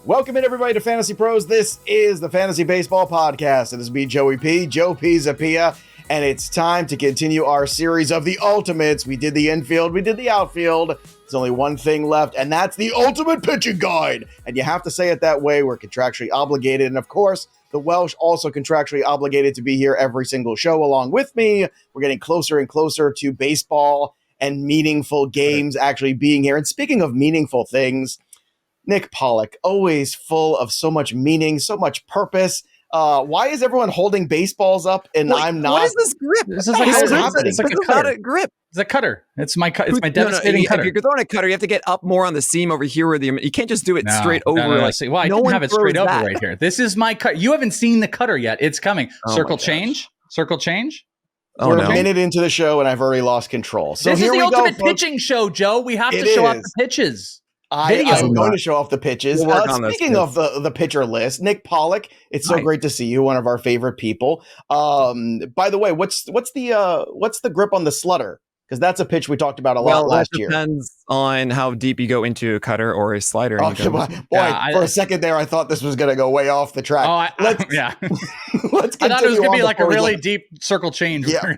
Welcome in, everybody, to Fantasy Pros. This is the Fantasy Baseball Podcast, and this is me, Joey P, Joe Pisapia, and it's time to continue our series of the Ultimates. We did the infield, we did the outfield. There's only one thing left, and that's the Ultimate Pitching Guide. And you have to say it that way. We're contractually obligated, and of course, the Welsh also contractually obligated to be here every single show along with me. We're getting closer and closer to baseball and meaningful games actually being here. And speaking of meaningful things, Nick Pollack, always full of so much meaning, so much purpose. Why is everyone holding baseballs up and I'm not? What is this grip? This is like a cutter. Grip. It's a cutter. It's my devastating cutter. If you're throwing a cutter, you have to get up more on the seam over here. You can't just do it straight over. Well, I didn't have it straight over right here. This is my cut. You haven't seen the cutter yet. It's coming. Circle change. We're a minute into the show and I've already lost control. So this here is the we ultimate go, pitching show, Joe. We have to show off the pitches. I'm going to show off the pitches. Speaking of the pitcher list, Nick Pollack, it's so great to see you, one of our favorite people. By the way, what's the grip on the slutter? Because that's a pitch we talked about a lot last year. Depends on how deep you go into a cutter or a slider. For a second there, I thought this was going to go way off the track. Let's I thought it was going to be like a really deep circle change. Yeah.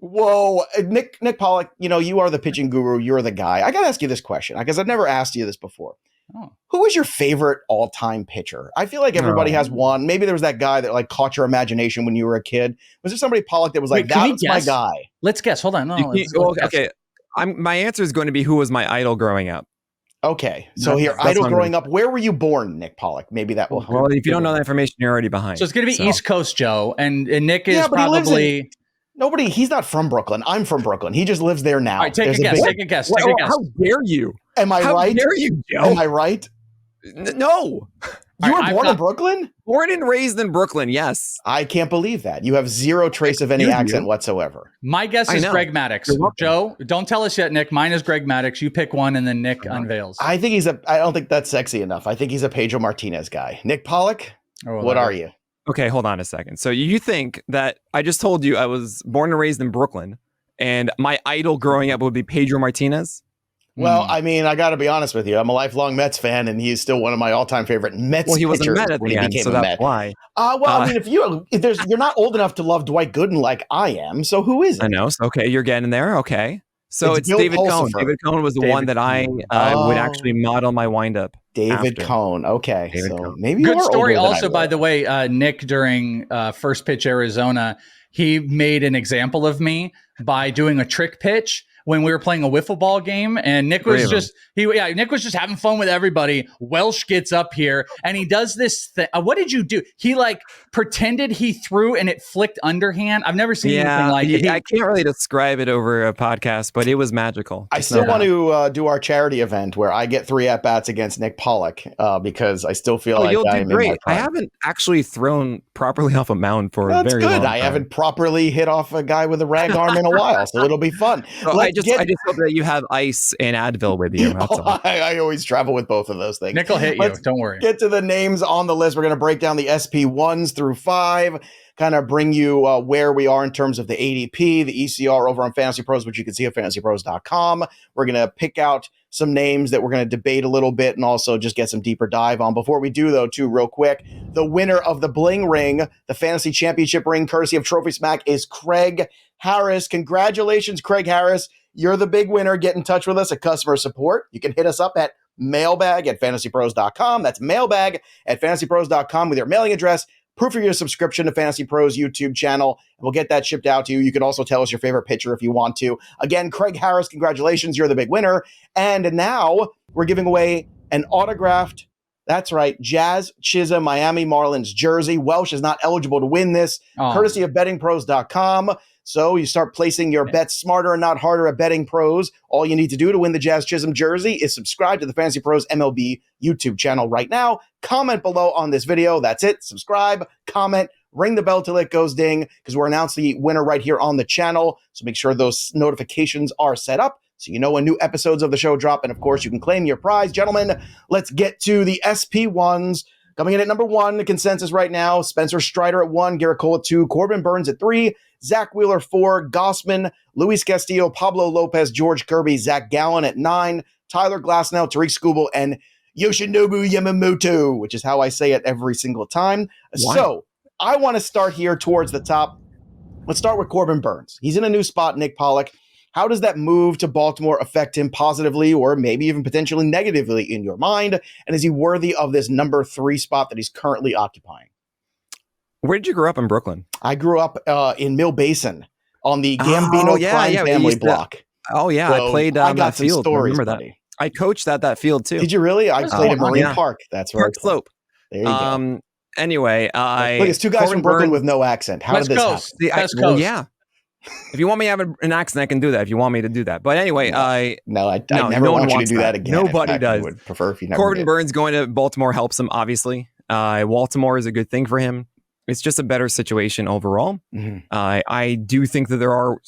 Whoa, Nick Pollack, you are the pitching guru. You're the guy. I got to ask you this question because I've never asked you this before. Who is your favorite all-time pitcher? I feel like everybody has one. Maybe there was that guy that caught your imagination when you were a kid. Was there somebody, Pollack, that was that's my guy? Let's guess. Hold on. Okay. My answer is going to be who was my idol growing up. Okay, so idol growing up. Where were you born, Nick Pollack? Maybe that will help. Well, if you don't know that information, you're already behind. So it's going to be East Coast Joe, and Nick is probably... He's not from Brooklyn. I'm from Brooklyn. He just lives there now. All right, take a guess. How dare you? Am I right? How dare you, Joe? Am I right? No. You were born in Brooklyn? Born and raised in Brooklyn, yes. I can't believe that. You have zero trace of any accent whatsoever. My guess is Greg Maddux. Joe, don't tell us yet, Nick. Mine is Greg Maddux. You pick one, and then Nick unveils. I don't think that's sexy enough. I think he's a Pedro Martinez guy. Nick Pollack, what are you? Okay, hold on a second. So you think that I just told you I was born and raised in Brooklyn and my idol growing up would be Pedro Martinez? Well, I mean, I got to be honest with you. I'm a lifelong Mets fan and he's still one of my all-time favorite Mets pitchers. Well, he was a Met at the end, so that's why. I mean, you're not old enough to love Dwight Gooden like I am, so who is it? I know. Okay, you're getting there. Okay. So it's David Cohn. David Cohn was the one that I would actually model my windup. David Cohn. Okay. Cohn. Maybe good story also, by the way, Nick, during First Pitch Arizona, he made an example of me by doing a trick pitch when we were playing a wiffle ball game, and Nick was Nick was just having fun with everybody. Welsh gets up here and he does this thing. What did you do? He pretended he threw and it flicked underhand. I've never seen anything like it. I can't really describe it over a podcast, but it was magical. I still want to do our charity event where I get 3 at-bats against Nick Pollack because I still feel like I'm in my prime. I haven't actually thrown properly off a mound for a very long time. I haven't properly hit off a guy with a rag arm in a while, so it'll be fun. I just hope that you have ice and Advil with you. That's all. I always travel with both of those things. Nick will hit you. Don't worry. Get to the names on the list. We're going to break down the SP1s through 5, kind of bring you where we are in terms of the ADP, the ECR over on Fantasy Pros, which you can see at fantasypros.com. We're going to pick out some names that we're going to debate a little bit and also just get some deeper dive on. Before we do, though, real quick, the winner of the Bling Ring, the Fantasy Championship ring, courtesy of Trophy Smack, is Craig Harris. Congratulations, Craig Harris. You're the big winner. Get in touch with us at customer support. You can hit us up at mailbag@fantasypros.com. That's mailbag@fantasypros.com with your mailing address, proof of your subscription to Fantasy Pros YouTube channel, and we'll get that shipped out to you. You can also tell us your favorite pitcher if you want to. Again, Craig Harris, congratulations. You're the big winner. And now we're giving away an autographed, that's right, Jazz Chisholm Miami Marlins jersey. Welsh is not eligible to win this, courtesy of bettingpros.com. So you start placing your bets smarter and not harder at Betting Pros. All you need to do to win the Jazz Chisholm jersey is subscribe to the Fantasy Pros MLB YouTube channel right now. Comment below on this video. That's it. Subscribe, comment, ring the bell till it goes ding because we're announcing the winner right here on the channel. So make sure those notifications are set up so you know when new episodes of the show drop. And of course, you can claim your prize. Gentlemen, let's get to the SP1s. Coming in at number 1, the consensus right now, Spencer Strider at 1, Garrett Cole at 2, Corbin Burnes at 3, Zach Wheeler 4, Gossman, Luis Castillo, Pablo Lopez, George Kirby, Zach Gallen at 9, Tyler Glasnow, Tariq Skubal, and Yoshinobu Yamamoto, which is how I say it every single time. Why? So I want to start here towards the top. Let's start with Corbin Burnes. He's in a new spot, Nick Pollack. How does that move to Baltimore affect him positively or maybe even potentially negatively in your mind? And is he worthy of this number 3 spot that he's currently occupying? Where did you grow up in Brooklyn? I grew up in Mill Basin on the Gambino crime family block. So I played I on got that some field. stories, Remember buddy. that? I coached at that field too. Did you really? I played at Marine Park. That's right. Park Slope. There you go. Anyway, look, it's two guys from Brooklyn with no accent. How did this happen? Well, yeah. If you want me to have an accent, I can do that. If you want me to do that, but anyway, I never want you to do that again. Nobody does. I would prefer if you never Corbin did. Burnes going to Baltimore helps him, obviously. Baltimore is a good thing for him. It's just a better situation overall. Mhm. I do think that there are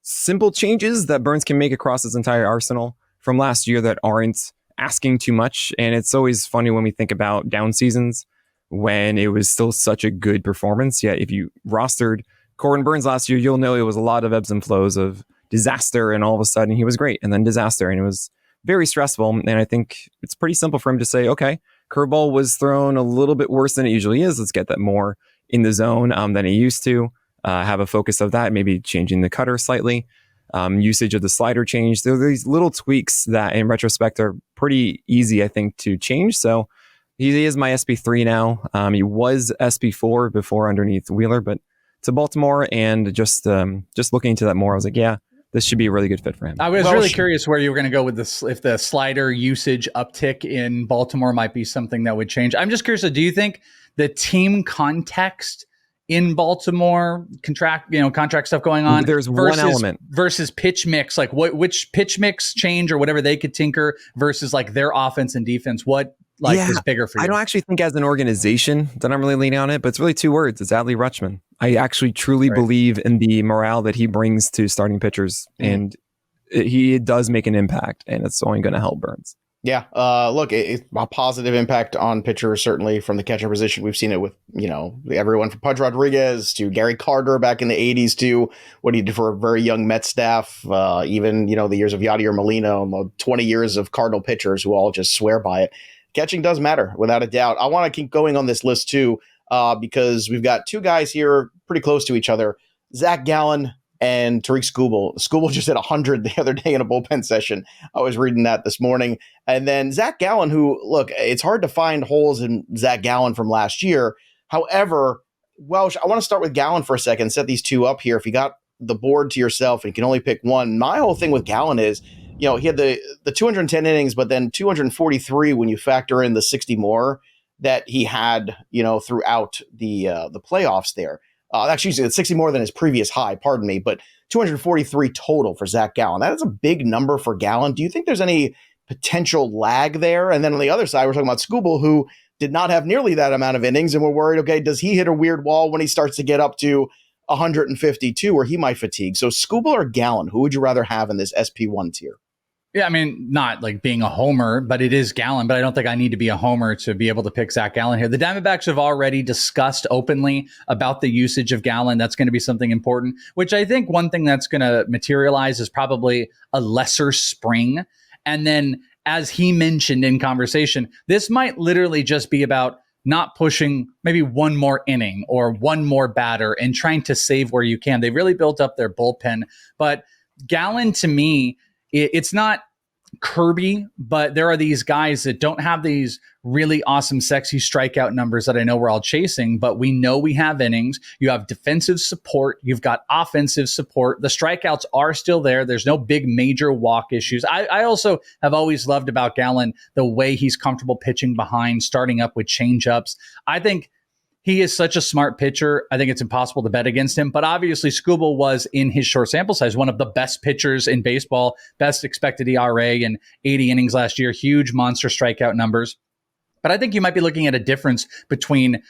simple changes that Burnes can make across his entire arsenal from last year that aren't asking too much. And it's always funny when we think about down seasons when it was still such a good performance. Yet if you rostered Corbin Burnes last year, you'll know it was a lot of ebbs and flows of disaster, and all of a sudden he was great, and then disaster, and it was very stressful. And I think it's pretty simple for him to say, okay, curveball was thrown a little bit worse than it usually is. Let's get that more in the zone than he used to. Have a focus of that, maybe changing the cutter slightly. Usage of the slider change. There are these little tweaks that in retrospect are pretty easy, I think, to change. So he is my SP3 now. He was SP4 before underneath Wheeler, but to Baltimore, and just looking into that more, I was like, yeah, this should be a really good fit for him. I was really curious where you were going to go with this, if the slider usage uptick in Baltimore might be something that would change. I'm just curious, do you think the team context in Baltimore, contract stuff going on, there's one element versus pitch mix, like which pitch mix change or whatever they could tinker versus like their offense and defense, what is bigger for you? I don't actually think as an organization that I'm really leaning on it, but it's really 2 words. It's Adley Rutschman. I actually truly believe in the morale that he brings to starting pitchers, and he does make an impact, and it's only going to help Burnes. Yeah, look, it's a positive impact on pitchers, certainly from the catcher position. We've seen it with, everyone from Taj Rodriguez to Gary Carter back in the 80s to what he did for a very young Mets staff, even, the years of Yadier Molina, 20 years of Cardinal pitchers who all just swear by it. Catching does matter, without a doubt. I want to keep going on this list, too, because we've got 2 guys here pretty close to each other, Zach Gallen and Tariq Skubal. Skubal just hit 100 the other day in a bullpen session. I was reading that this morning. And then Zach Gallen, who, look, it's hard to find holes in Zach Gallen from last year. However, Welsh, I want to start with Gallen for a second, set these 2 up here. If you got the board to yourself and you can only pick one, my whole thing with Gallen is, he had the 210 innings, but then 243 when you factor in the 60 more that he had, throughout the playoffs there. Actually, it's 60 more than his previous high, pardon me, but 243 total for Zach Gallen. That is a big number for Gallen. Do you think there's any potential lag there? And then on the other side, we're talking about Skubal, who did not have nearly that amount of innings, and we're worried, okay, does he hit a weird wall when he starts to get up to 152 where he might fatigue? So Skubal or Gallen, who would you rather have in this SP1 tier? Yeah, I mean, not like being a homer, but it is Gallen. But I don't think I need to be a homer to be able to pick Zach Gallen here. The Diamondbacks have already discussed openly about the usage of Gallen. That's going to be something important, which I think one thing that's going to materialize is probably a lesser spring. And then, as he mentioned in conversation, this might literally just be about not pushing maybe one more inning or one more batter and trying to save where you can. They really built up their bullpen. But Gallen, to me, it's not Kirby, but there are these guys that don't have these really awesome, sexy strikeout numbers that I know we're all chasing, but we know we have innings. You have defensive support. You've got offensive support. The strikeouts are still there. There's no big major walk issues. I also have always loved about Gallen the way he's comfortable pitching behind, starting up with changeups. I think he is such a smart pitcher. I think it's impossible to bet against him. But obviously, Skubal was, in his short sample size, one of the best pitchers in baseball, best expected ERA in 80 innings last year, huge monster strikeout numbers. But I think you might be looking at a difference between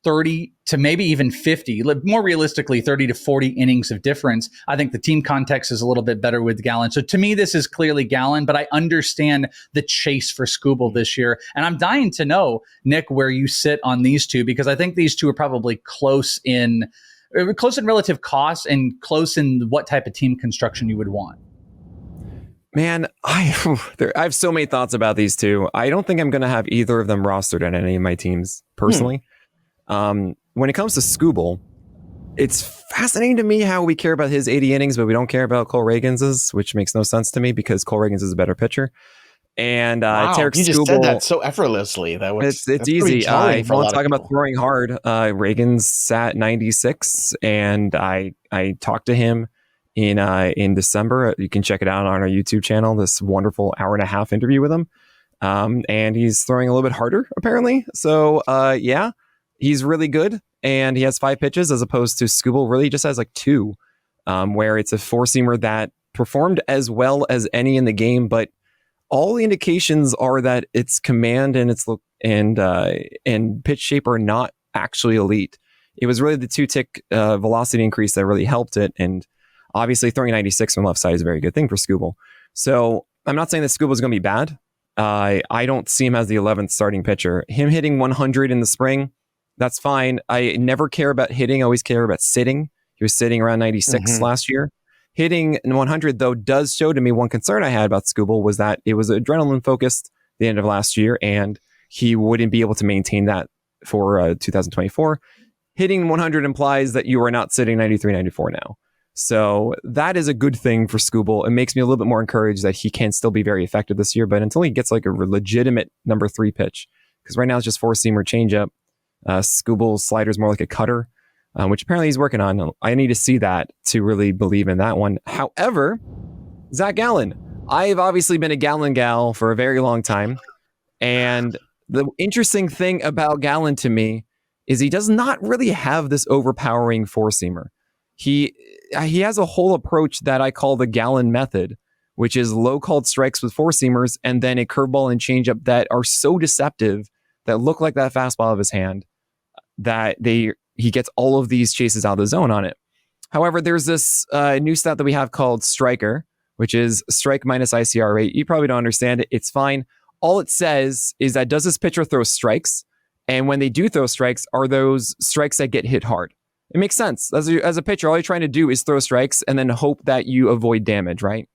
30 to maybe even 50, more realistically, 30 to 40 innings of difference. I think the team context is a little bit better with Gallen. So to me, this is clearly Gallen, but I understand the chase for Skubal this year. And I'm dying to know, Nick, where you sit on these 2, because I think these 2 are probably close in relative cost and close in what type of team construction you would want. Man, I have so many thoughts about these two. I don't think I'm going to have either of them rostered on any of my teams personally. When it comes to Skubal, it's fascinating to me how we care about his 80 innings, but we don't care about Cole Ragans's, which makes no sense to me because Cole Ragans is a better pitcher. And wow, Tarek you just Skubal, said that so effortlessly. It's easy. I want to talk about throwing hard. Ragans sat 96, and I talked to him in December. You can check it out on our YouTube channel. This wonderful hour-and-a-half interview with him, and he's throwing a little bit harder apparently. So yeah, he's really good, and he has 5 pitches as opposed to Skubal really just has like 2, where it's a 4-seamer that performed as well as any in the game, but all the indications are that its command and its and pitch shape are not actually elite. It was really the 2-tick velocity increase that really helped it, and obviously throwing 96 from left side is a very good thing for Skubal. So I'm not saying that Skubal is going to be bad. I don't see him as the 11th starting pitcher. Him hitting 100 in the spring, that's fine. I never care about hitting. I always care about sitting. He was sitting around 96 last year. Hitting 100, though, does show to me one concern I had about Skubal was that it was adrenaline focused the end of last year, and he wouldn't be able to maintain that for 2024. Hitting 100 implies that you are not sitting 93, 94 now. So that is a good thing for Skubal. It makes me a little bit more encouraged that he can still be very effective this year, but until he gets like a legitimate number 3 pitch, because right now it's just 4-seamer changeup. Skubal's slider is more like a cutter, which apparently he's working on. I need to see that to really believe in that one. However, Zac Gallen. I've obviously been a Gallen gal for a very long time. And the interesting thing about Gallen to me is he does not really have this overpowering 4-seamer. He has a whole approach that I call the Gallen method, which is low called strikes with 4-seamers and then a curveball and changeup that are so deceptive that look like that fastball of his hand that he gets all of these chases out of the zone on it. However, there's this new stat that we have called Striker, which is strike minus ICR rate. You probably don't understand it. It's fine. All it says is that does this pitcher throw strikes? And when they do throw strikes, are those strikes that get hit hard? It makes sense. As a pitcher, all you're trying to do is throw strikes and then hope that you avoid damage, right?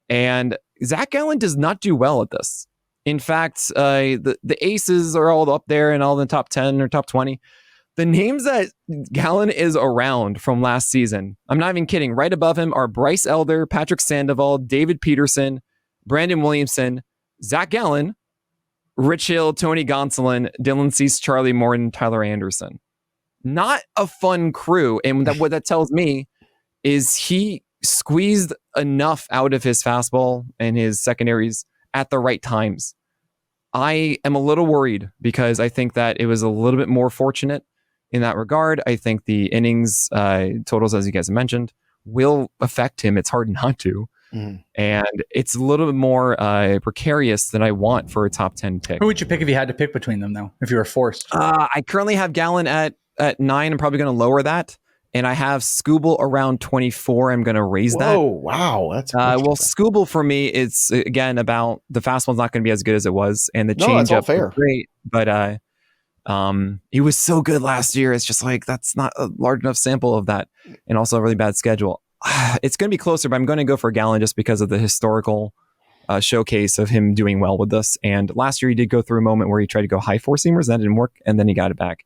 And Zac Gallen does not do well at this. In fact, the aces are all up there and all in the top 10 or top 20. The names that Gallen is around from last season, I'm not even kidding, right above him are Bryce Elder, Patrick Sandoval, David Peterson, Brandon Williamson, Zac Gallen, Rich Hill, Tony Gonsolin, Dylan Cease, Charlie Morton, Tyler Anderson. Not a fun crew. And what that tells me is he squeezed enough out of his fastball and his secondaries at the right times. I am a little worried because I think that it was a little bit more fortunate in that regard. I think the innings totals, as you guys mentioned, will affect him. It's hard not to. And it's a little bit more precarious than I want for a top 10 pick. Who would you pick if you had to pick between them, though, if you were forced? I currently have Gallen at 9. I'm probably going to lower that. And I have Skubal around 24. I'm going to raise that. Oh, wow. That's well, Skubal for me, it's again about the fastball's not going to be as good as it was. And the changeup is great. But he was so good last year. It's just like, that's not a large enough sample of that. And also a really bad schedule. It's going to be closer, but I'm going to go for Gallen just because of the historical showcase of him doing well with this. And last year he did go through a moment where he tried to go high 4-seamers. That didn't work. And then he got it back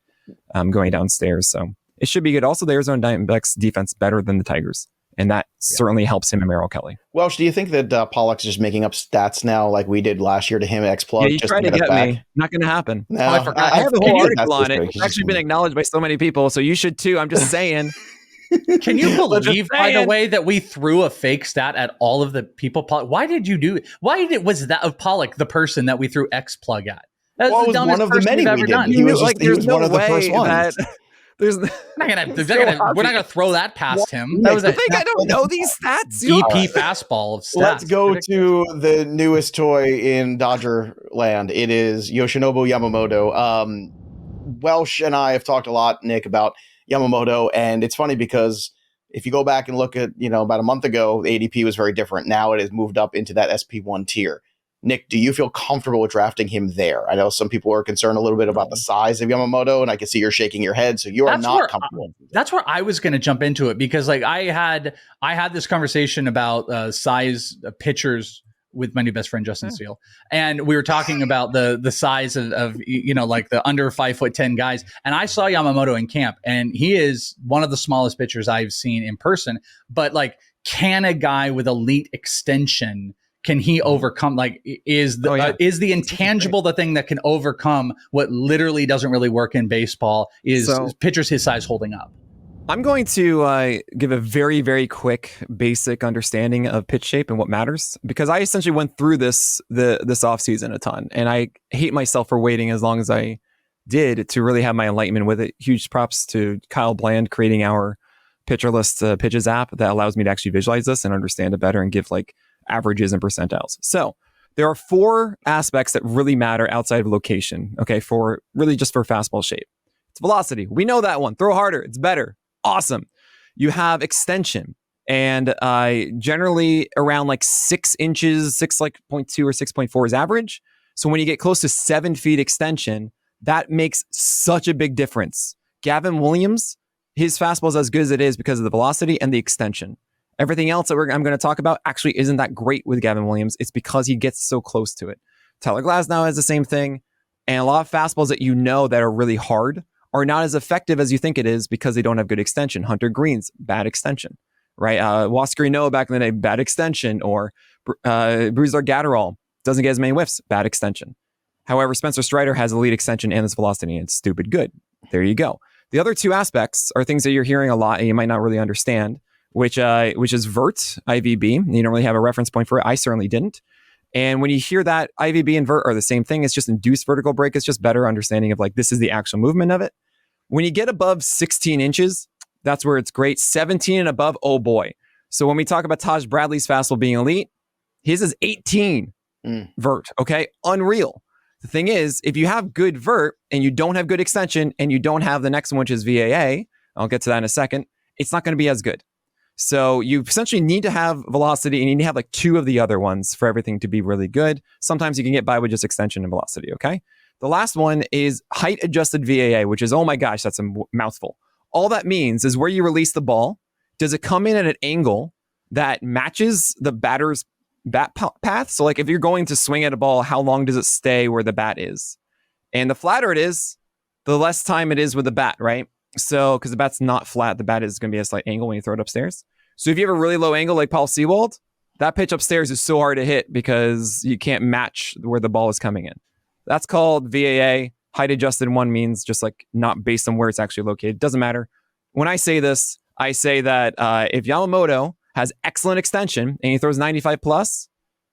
going downstairs. So it should be good. Also, the Arizona Diamondbacks defense better than the Tigers. And that certainly helps him and Merrill Kelly. Welsh, do you think that Pollack's just making up stats now like we did last year to him, X-Plug? Yeah, you tried to get me. Not going to happen. No, I forgot. I have a whole article on it. It's actually been acknowledged by so many people, so you should too. I'm just saying. Can you believe, by the way, that we threw a fake stat at all of the people? Why did you do it? Was that of Pollack the person that we threw X-Plug at? That's well, it was one of the many we did. He was one of the first ones. We're not gonna throw that past him. That was I don't know these stats. EP fastball of stats. Let's go to the newest toy in Dodger land. It is Yoshinobu Yamamoto. Welsh and I have talked a lot, Nick, about Yamamoto, and it's funny because if you go back and look at, about a month ago, the ADP was very different. Now it has moved up into that SP1 tier. Nick, do you feel comfortable with drafting him there? I know some people are concerned a little bit about the size of Yamamoto, and I can see you're shaking your head, so you are not comfortable. That's where I was going to jump into it, because like I had this conversation about size of pitchers with my new best friend Justin Steele, and we were talking about the size of like the under 5'10" guys, and I saw Yamamoto in camp, and he is one of the smallest pitchers I've seen in person. But like, can a guy with elite extension, can he overcome, like, is the intangible the thing that can overcome what literally doesn't really work in baseball? Is pitchers his size holding up? I'm going to give a very, very quick basic understanding of pitch shape and what matters, because I essentially went through this offseason a ton, and I hate myself for waiting as long as I did to really have my enlightenment with it. Huge props to Kyle Bland creating our pitcher list pitches app that allows me to actually visualize this and understand it better and give like averages and percentiles. So there are 4 aspects that really matter outside of location. Okay, for really just for fastball shape. It's velocity. We know that one. Throw harder. It's better. Awesome. You have extension, and generally around like 6 inches, 6.2 or 6.4 is average. So when you get close to 7 feet extension, that makes such a big difference. Gavin Williams, his fastball is as good as it is because of the velocity and the extension. Everything else that I'm going to talk about actually isn't that great with Gavin Williams. It's because he gets so close to it. Tyler Glasnow has the same thing. And a lot of fastballs that that are really hard are not as effective as you think it is because they don't have good extension. Hunter Green's bad extension, right? Wasker Noah back in the day, bad extension. Or Brusdar Gatterall doesn't get as many whiffs, bad extension. However, Spencer Strider has elite extension and this velocity, and it's stupid good. There you go. The other 2 aspects are things that you're hearing a lot and you might not really understand, which is vert, IVB. You don't really have a reference point for it. I certainly didn't. And when you hear that IVB and vert are the same thing, it's just induced vertical break. It's just better understanding of like, this is the actual movement of it. When you get above 16 inches, that's where it's great. 17 and above, oh boy. So when we talk about Taj Bradley's fastball being elite, his is 18 vert, okay? Unreal. The thing is, if you have good vert and you don't have good extension and you don't have the next one, which is VAA, I'll get to that in a second, it's not going to be as good. So you essentially need to have velocity and you need to have like 2 of the other ones for everything to be really good. Sometimes you can get by with just extension and velocity, okay? The last one is height adjusted VAA, which is, oh my gosh, that's a mouthful. All that means is where you release the ball, does it come in at an angle that matches the batter's bat path? So like if you're going to swing at a ball, how long does it stay where the bat is? And the flatter it is, the less time it is with the bat, right? So, because the bat's not flat, the bat is going to be a slight angle when you throw it upstairs. So if you have a really low angle like Paul Sewald, that pitch upstairs is so hard to hit because you can't match where the ball is coming in. That's called VAA. Height adjusted one means just like not based on where it's actually located. Doesn't matter. When I say this, I say that if Yamamoto has excellent extension and he throws 95 plus,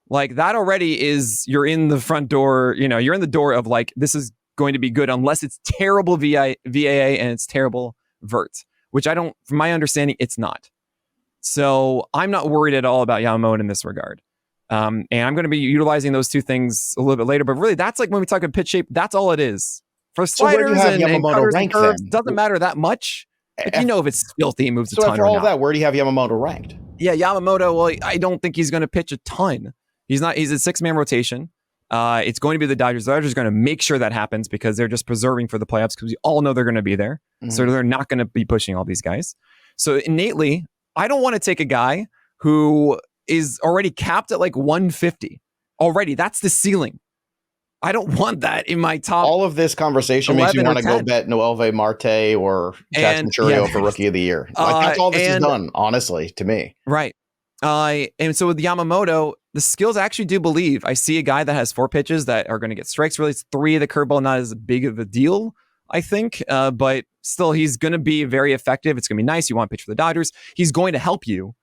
like that already is, you're in the front door, you're in the door of like, this is going to be good unless it's terrible VAA and it's terrible vert, which from my understanding, it's not. So I'm not worried at all about Yamamoto in this regard. And I'm going to be utilizing those 2 things a little bit later, but really that's like when we talk about pitch shape, that's all it is. For sliders and cutters and curves, doesn't matter that much. But if it's filthy, it moves a ton. So after all of that, where do you have Yamamoto ranked? Yeah, Yamamoto, well, I don't think he's going to pitch a ton. He's a 6-man rotation. It's going to be the Dodgers. The Dodgers are going to make sure that happens because they're just preserving for the playoffs because we all know they're going to be there. Mm-hmm. So they're not going to be pushing all these guys. So innately, I don't want to take a guy who is already capped at like 150. Already, that's the ceiling. I don't want that in my top. All of this conversation makes you want to go bet Noelvi Marte or Jackson Churio for Rookie of the Year. Like that's all this is done, honestly, to me. Right. And so with Yamamoto, the skills I actually do believe. I see a guy that has 4 pitches that are going to get strikes. Really, it's 3 of the curveball, not as big of a deal, I think. But still, he's going to be very effective. It's going to be nice. You want to pitch for the Dodgers. He's going to help you.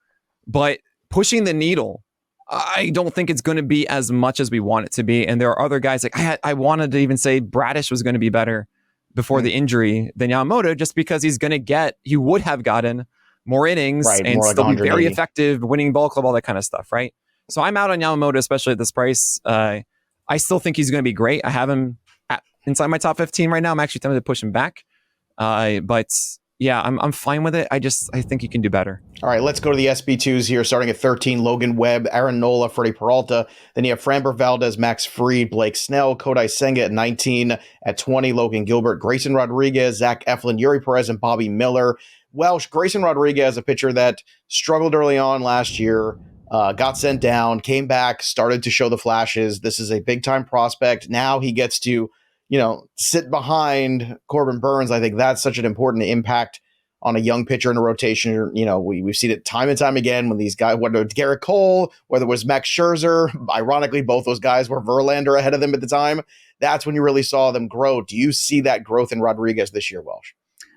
But pushing the needle, I don't think it's going to be as much as we want it to be. And there are other guys like I wanted to even say Bradish was going to be better before the injury than Yamamoto, just because he would have gotten more innings and still be very effective, winning ball club, all that kind of stuff, right? So I'm out on Yamamoto, especially at this price. I still think he's going to be great. I have him inside my top 15 right now. I'm actually tempted to push him back. But yeah, I'm fine with it. I think you can do better. All right, let's go to the SB2s here, starting at 13, Logan Webb, Aaron Nola, Freddie Peralta. Then you have Framber Valdez, Max Fried, Blake Snell, Kodai Senga at 19. At 20, Logan Gilbert, Grayson Rodriguez, Zac Efflin, Yuri Perez, and Bobby Miller. Welsh, Grayson Rodriguez, a pitcher that struggled early on last year, got sent down, came back, started to show the flashes. This is a big-time prospect. Now he gets to, sit behind Corbin Burnes. I think that's such an important impact on a young pitcher in a rotation. We've seen it time and time again when these guys, whether it's Garrett Cole, whether it was Max Scherzer, ironically, both those guys were Verlander ahead of them at the time. That's when you really saw them grow. Do you see that growth in Rodriguez this year, Welsh?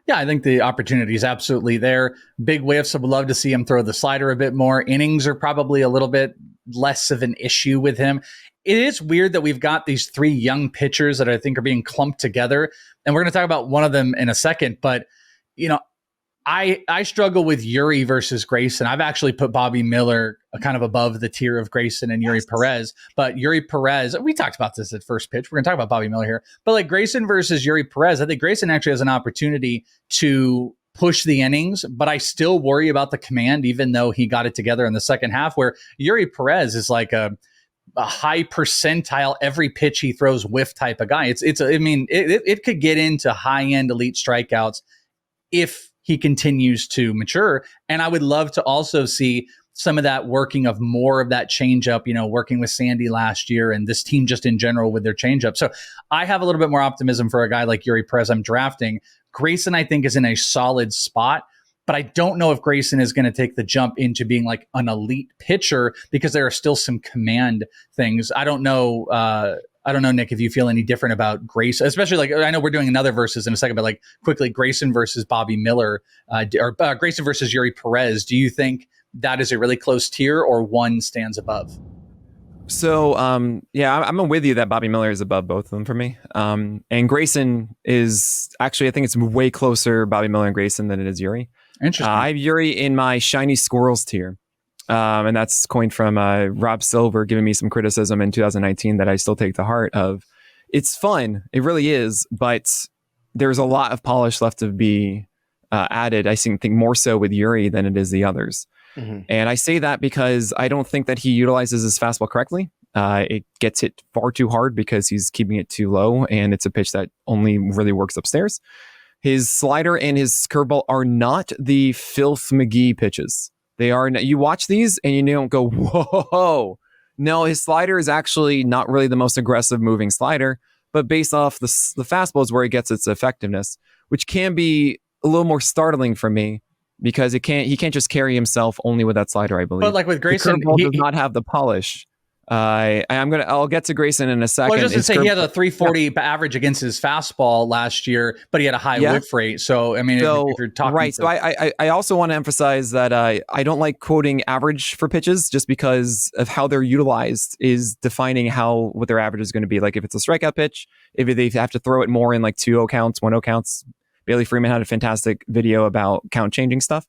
Yeah, I think the opportunity is absolutely there. Big whiffs. I would love to see him throw the slider a bit more. Innings are probably a little bit less of an issue with him. It is weird that we've got these three young pitchers that I think are being clumped together. And we're going to talk about one of them in a second. But, I struggle with Yuri versus Grayson. I've actually put Bobby Miller kind of above the tier of Grayson and Yuri Perez. But Yuri Perez, we talked about this at first pitch. We're going to talk about Bobby Miller here. But like Grayson versus Yuri Perez, I think Grayson actually has an opportunity to push the innings, but I still worry about the command, even though he got it together in the second half, where Yuri Perez is like a high percentile, every pitch he throws whiff type of guy. It could get into high end elite strikeouts if he continues to mature. And I would love to also see some of that working of more of that changeup, working with Sandy last year and this team just in general with their changeup. So I have a little bit more optimism for a guy like Yuri Perez I'm drafting. Grayson, I think, is in a solid spot, but I don't know if Grayson is going to take the jump into being like an elite pitcher because there are still some command things. I don't know, Nick, if you feel any different about Grayson, especially like, I know we're doing another versus in a second, but like quickly, Grayson versus Bobby Miller, or Grayson versus Yuri Perez. Do you think that is a really close tier or one stands above? So, I'm with you that Bobby Miller is above both of them for me. And Grayson is actually, I think it's way closer, Bobby Miller and Grayson, than it is Yuri. Interesting. I have Yuri in my shiny squirrels tier. And that's coined from Rob Silver giving me some criticism in 2019 that I still take to heart of. It's fun. It really is. But there's a lot of polish left to be added. I think more so with Yuri than it is the others. Mm-hmm. And I say that because I don't think that he utilizes his fastball correctly. It gets hit far too hard because he's keeping it too low. And it's a pitch that only really works upstairs. His slider and his curveball are not the Filth McGee pitches. They are. You watch these and you don't go, whoa. No, his slider is actually not really the most aggressive moving slider, but based off the fastball is where it gets its effectiveness, which can be a little more startling for me because he can't just carry himself only with that slider, I believe. But like with Grayson, he does not have the polish. I'll get to Grayson in a second. Well, I was just to say he had a 340 average against his fastball last year, but he had a high whiff rate. So, I mean, if you're talking right. So I also want to emphasize that I don't like quoting average for pitches just because of how they're utilized is defining what their average is going to be. Like if it's a strikeout pitch, if they have to throw it more in like 2-0 counts, 1-0 counts. Bailey Freeman had a fantastic video about count changing stuff,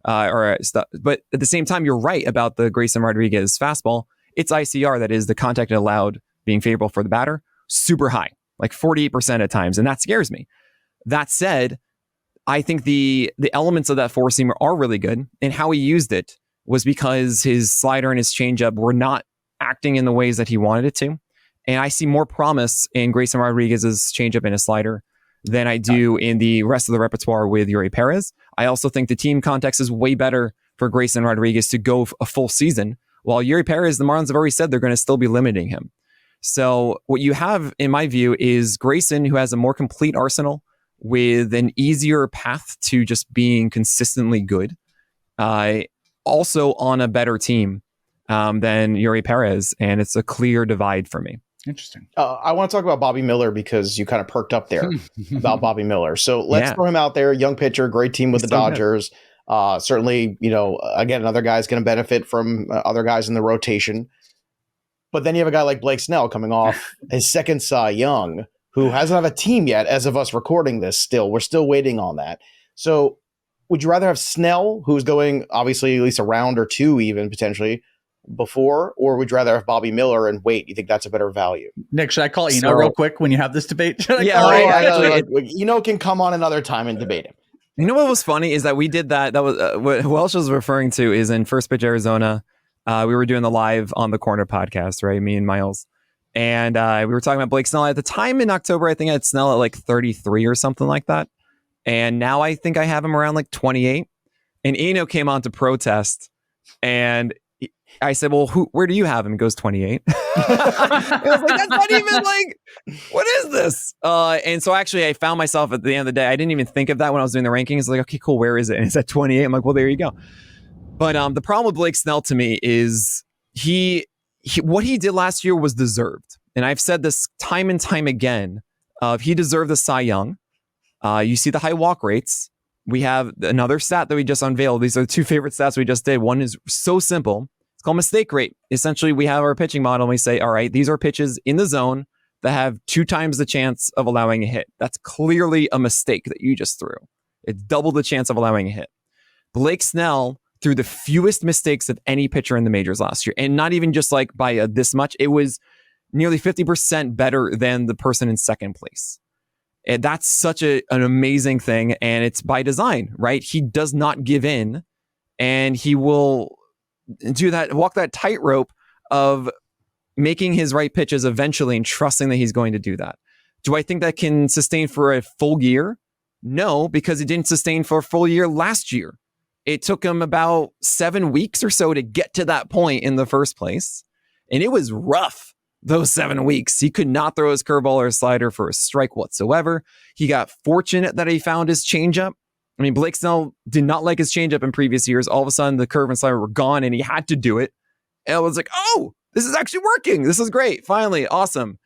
But at the same time, you're right about the Grayson Rodriguez fastball. Its ICR, that is the contact allowed being favorable for the batter, super high, like 48% at times. And that scares me. That said, I think the elements of that four-seamer are really good. And how he used it was because his slider and his changeup were not acting in the ways that he wanted it to. And I see more promise in Grayson Rodriguez's changeup and his slider than I do in the rest of the repertoire with Yuri Perez. I also think the team context is way better for Grayson Rodriguez to go a full season, while Yuri Perez, the Marlins have already said they're going to still be limiting him. So what you have, in my view, is Grayson, who has a more complete arsenal with an easier path to just being consistently good, also on a better team than Yuri Perez, and it's a clear divide for me. Interesting. I want to talk about Bobby Miller because you kind of perked up there about Bobby Miller. So let's throw him out there. Young pitcher, great team with the Dodgers. Certainly, again, another guy's going to benefit from other guys in the rotation. But then you have a guy like Blake Snell coming off his second Cy Young, who hasn't have a team yet as of us recording this still. We're still waiting on that. So would you rather have Snell, who's going obviously at least a round or two even potentially before, or would you rather have Bobby Miller and wait? You think that's a better value? Nick, should I call Eno real quick when you have this debate? Eno can come on another time and debate him. You know what was funny is that we did that. That was what Welsh was referring to is in First Pitch Arizona. We were doing the live on the corner podcast, right? Me and Miles. And we were talking about Blake Snell. At the time in October, I think I had Snell at like 33 or something like that. And now I think I have him around like 28. And Eno came on to protest. And I said, well, where do you have him? He goes 28. I was like, that's not even like, what is this? And so actually I found myself at the end of the day, I didn't even think of that when I was doing the rankings. Like, okay, cool. Where is it? And it's at 28. I'm like, well, there you go. But the problem with Blake Snell to me is what he did last year was deserved. And I've said this time and time again. He deserved the Cy Young. You see the high walk rates. We have another stat that we just unveiled. These are the two favorite stats we just did. One is so simple. It's called mistake rate. Essentially, we have our pitching model and we say, all right, these are pitches in the zone that have 2 times the chance of allowing a hit. That's clearly a mistake that you just threw. It's double the chance of allowing a hit. Blake Snell threw the fewest mistakes of any pitcher in the majors last year. And not even just like by this much. It was nearly 50% better than the person in second place. And that's such an amazing thing. And it's by design, right? He does not give in and he will do that, walk that tightrope of making his right pitches eventually and trusting that he's going to do that. Do I think that can sustain for a full year? No, because it didn't sustain for a full year last year. It took him about 7 weeks or so to get to that point in the first place. And it was rough. Those 7 weeks, he could not throw his curveball or his slider for a strike whatsoever. He got fortunate that he found his changeup. I mean, Blake Snell did not like his changeup in previous years. All of a sudden, the curve and slider were gone, and he had to do it. And I was like, oh, this is actually working. This is great. Finally, awesome.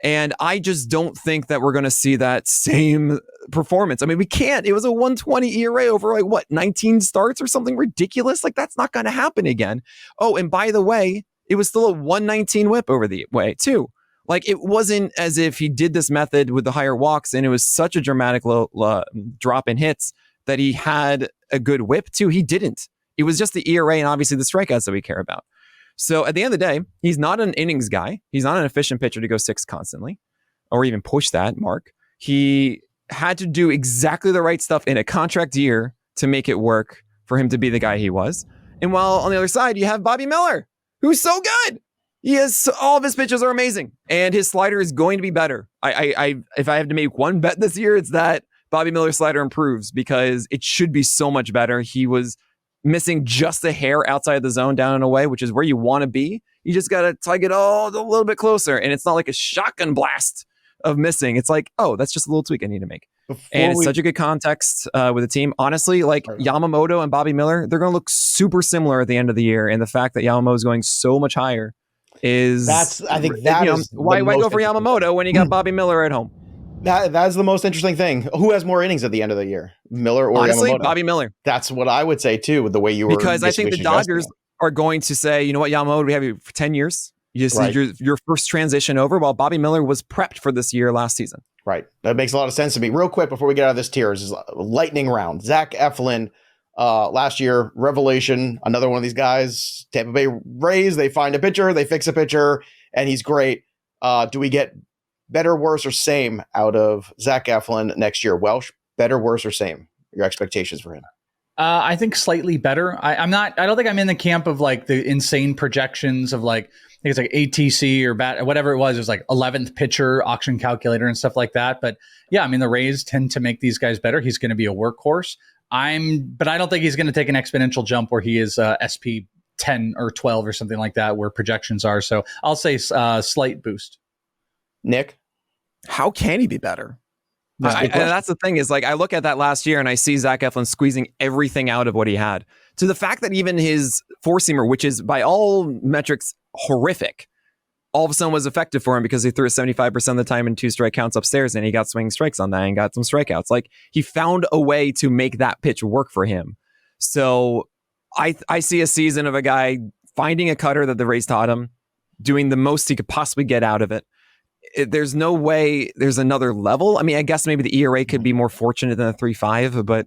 And I just don't think that we're going to see that same performance. I mean, we can't. It was a 120 ERA over, 19 starts or something ridiculous? Like, that's not going to happen again. Oh, and by the way, it was still a 119 whip over the way, too. Like, it wasn't as if he did this method with the higher walks and it was such a dramatic low drop in hits that he had a good whip, too. He didn't. It was just the ERA and obviously the strikeouts that we care about. So at the end of the day, he's not an innings guy. He's not an efficient pitcher to go 6 constantly or even push that mark. He had to do exactly the right stuff in a contract year to make it work for him to be the guy he was. And while on the other side, you have Bobby Miller, who's so good. All of his pitches are amazing, and his slider is going to be better. If I have to make one bet this year, it's that Bobby Miller's slider improves because it should be so much better. He was missing just a hair outside of the zone down and away, which is where you want to be. You just got to tug it all a little bit closer, and it's not like a shotgun blast of missing. It's like, oh, that's just a little tweak I need to make. It's such a good context with the team. Honestly, like Yamamoto and Bobby Miller, they're going to look super similar at the end of the year. And the fact that Yamamoto is going so much higher is... I think why go for Yamamoto when you got Bobby Miller at home? That's the most interesting thing. Who has more innings at the end of the year? Miller or honestly, Yamamoto? Bobby Miller. That's what I would say, too, with the way you were... Because I think the Dodgers are going to say, you know what, Yamamoto, we have you for 10 years. This is your first transition over, while Bobby Miller was prepped for this year last season. Right. That makes a lot of sense to me. Real quick, before we get out of this tier, this is a lightning round. Zac Efflin, last year, revelation, another one of these guys. Tampa Bay Rays, they find a pitcher, they fix a pitcher, and he's great. Do we get better, worse, or same out of Zac Efflin next year? Welsh, better, worse, or same? Your expectations for him? I think slightly better. I don't think I'm in the camp of like the insane projections of like, I think it's like ATC or whatever it was. It was like 11th pitcher auction calculator and stuff like that. But yeah, I mean, the Rays tend to make these guys better. He's going to be a workhorse. But I don't think he's going to take an exponential jump where he is SP 10 or 12 or something like that, where projections are. So I'll say slight boost. Nick, how can he be better? And that's the thing is, like, I look at that last year and I see Zac Efflin squeezing everything out of what he had, to the fact that even his four-seamer, which is by all metrics horrific, all of a sudden was effective for him because he threw it 75% of the time in 2 strike counts upstairs, and he got swinging strikes on that and got some strikeouts. Like, he found a way to make that pitch work for him. So I see a season of a guy finding a cutter that the Rays taught him, doing the most he could possibly get out of it. There's no way there's another level. I mean, I guess maybe the ERA could be more fortunate than a 3.5, but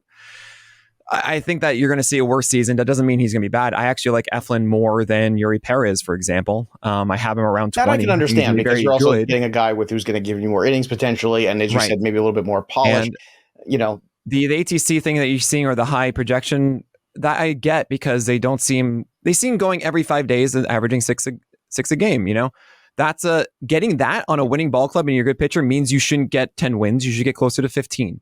I think that you're going to see a worse season. That doesn't mean he's going to be bad. I actually like Efflin more than Yuri Perez, for example. I have him around 20. That I can understand because you're also getting a guy who's going to give you more innings potentially, and as you said, maybe a little bit more polished. And, The ATC thing that you're seeing, or the high projection, that I get, because they seem going every 5 days and averaging six a game. That's getting that on a winning ball club and you're a good pitcher means you shouldn't get 10 wins. You should get closer to 15,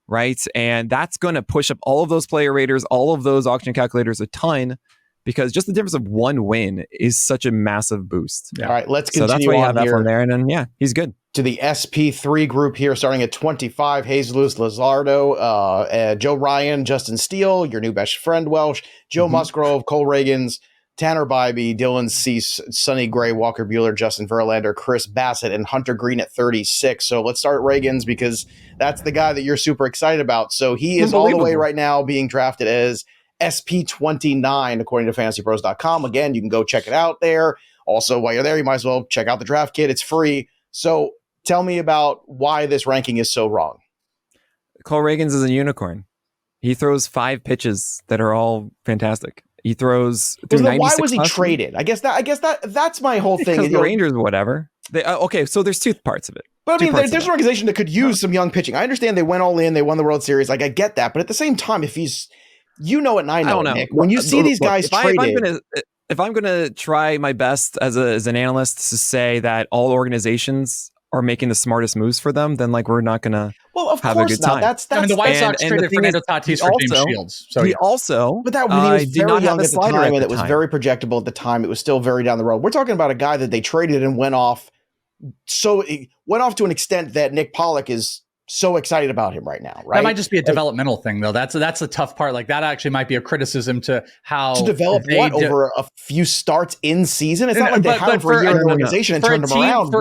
right? And that's going to push up all of those player raters, all of those auction calculators a ton, because just the difference of one win is such a massive boost. Yeah. All right, let's continue. So that's why you have here Efflin there, and then he's good. To the SP3 group here, starting at 25, Jesus Luzardo, Joe Ryan, Justin Steele, your new best friend Welsh, Joe Musgrove, Cole Ragans, Tanner Bybee, Dylan Cease, Sonny Gray, Walker Buehler, Justin Verlander, Chris Bassett, and Hunter Greene at 36. So let's start Ragans, because that's the guy that you're super excited about. So he is all the way right now being drafted as SP29, according to FantasyPros.com. Again, you can go check it out there. Also, while you're there, you might as well check out the draft kit. It's free. So tell me about why this ranking is so wrong. Cole Ragans is a unicorn. He throws 5 pitches that are all fantastic. He throws through 96. Why was he traded? I guess that's my whole thing. Because the Rangers, whatever. Okay, so there's 2 parts of it. But I mean, there's an organization that could use some young pitching. I understand they went all in, they won the World Series. Like, I get that, but at the same time, if he's, and I know, Nick, when you see these guys traded. If I'm going to try my best as an analyst to say that all organizations are making the smartest moves for them, then we're not going to have a good time. That's the White Sox traded Fernando Tatis for James Shields. So he also, but that he was very young at the time, and it was very projectable at the time. It was still very down the road. We're talking about a guy that they traded and went off. So it went off to an extent that Nick Pollack is so excited about him right now, right? That might just be a developmental thing, though. That's the tough part. That actually might be a criticism to how to develop over a few starts in season. It's not like they had him for a year in the organization and turned him around.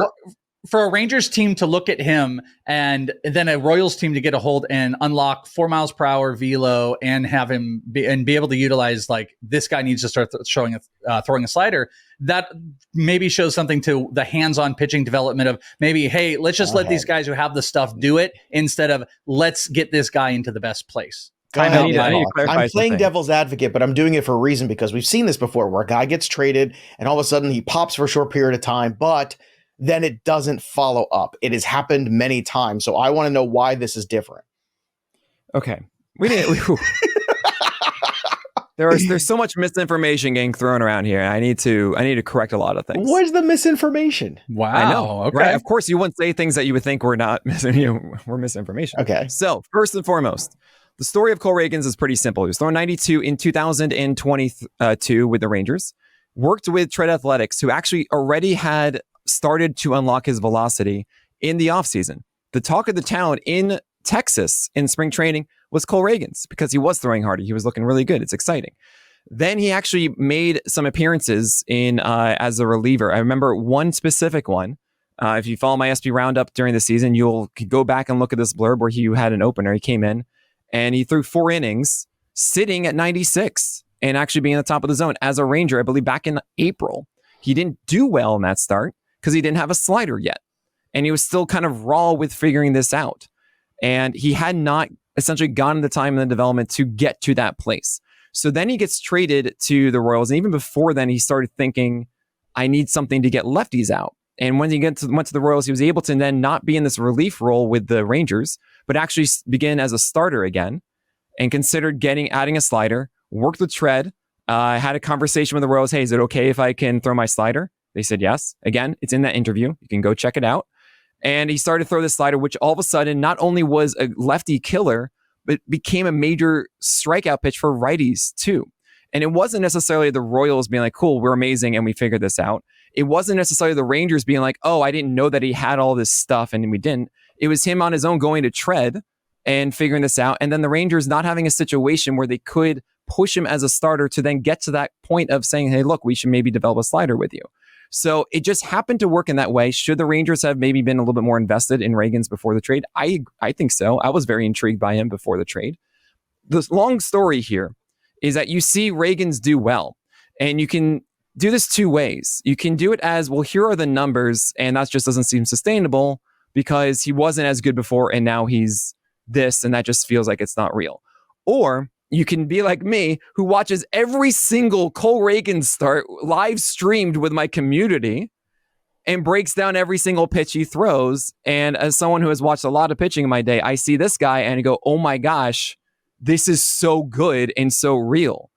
For a Rangers team to look at him and then a Royals team to get a hold and unlock 4 miles per hour velo and have him be able to utilize, this guy needs to start throwing a slider, that maybe shows something to the hands-on pitching development of maybe, hey, let's just let these guys who have the stuff do it instead of let's get this guy into the best place. I'm playing devil's advocate, but I'm doing it for a reason, because we've seen this before where a guy gets traded and all of a sudden he pops for a short period of time, but then it doesn't follow up. It has happened many times. So I want to know why this is different. Okay. There's so much misinformation getting thrown around here. I need to correct a lot of things. Where's the misinformation? Wow. I know. Okay. Right? Of course, you wouldn't say things that you would think were not were misinformation. Okay. So first and foremost, the story of Cole Ragans is pretty simple. He was throwing 92 in 2022 with the Rangers. Worked with Tread Athletics, who actually already had started to unlock his velocity in the offseason. The talk of the town in Texas in spring training was Cole Ragans, because he was throwing harder. He was looking really good. It's exciting. Then he actually made some appearances in as a reliever. I remember one specific one. If you follow my SP Roundup during the season, you'll go back and look at this blurb where he had an opener. He came in and he threw 4 innings sitting at 96 and actually being at the top of the zone as a Ranger, I believe back in April. He didn't do well in that start because he didn't have a slider yet. And he was still kind of raw with figuring this out. And he had not essentially gotten the time in the development to get to that place. So then he gets traded to the Royals. And even before then, he started thinking, I need something to get lefties out. And when he went to the Royals, he was able to then not be in this relief role with the Rangers, but actually begin as a starter again and considered adding a slider, worked with Tread, had a conversation with the Royals. Hey, is it okay if I can throw my slider? They said yes. Again, it's in that interview. You can go check it out. And he started to throw this slider, which all of a sudden not only was a lefty killer, but became a major strikeout pitch for righties too. And it wasn't necessarily the Royals being like, cool, we're amazing and we figured this out. It wasn't necessarily the Rangers being like, oh, I didn't know that he had all this stuff and we didn't. It was him on his own going to Tread and figuring this out. And then the Rangers not having a situation where they could push him as a starter to then get to that point of saying, hey, look, we should maybe develop a slider with you. So it just happened to work in that way. Should the Rangers have maybe been a little bit more invested in Ragans before the trade? I think so. I was very intrigued by him before the trade. The long story here is that you see Ragans do well, and you can do this 2 ways. You can do it as, well, here are the numbers, and that just doesn't seem sustainable because he wasn't as good before, and now he's this, and that just feels like it's not real. Or you can be like me, who watches every single Cole Ragans start live streamed with my community and breaks down every single pitch he throws. And as someone who has watched a lot of pitching in my day, I see this guy and I go, oh my gosh, this is so good and so real.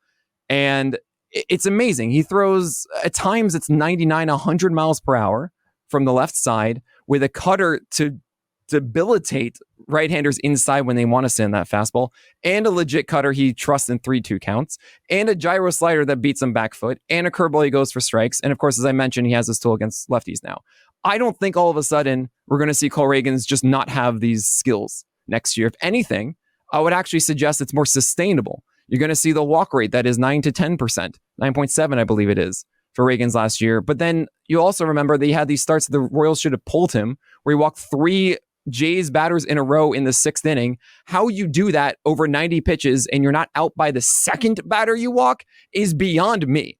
And it's amazing. He throws, at times it's 99, 100 miles per hour from the left side with a cutter to debilitate right-handers inside when they want to send that fastball, and a legit cutter he trusts in 3-2 counts, and a gyro slider that beats him back foot, and a curveball he goes for strikes. And of course, as I mentioned, he has this tool against lefties now. I don't think all of a sudden we're going to see Cole Ragans just not have these skills next year. If anything, I would actually suggest it's more sustainable. You're going to see the walk rate that is 9 to 10%, 9.7, I believe it is, for Ragans last year. But then you also remember that he had these starts the Royals should have pulled him, where he walked 3 Jays batters in a row in the 6th inning. How you do that over 90 pitches and you're not out by the second batter you walk is beyond me.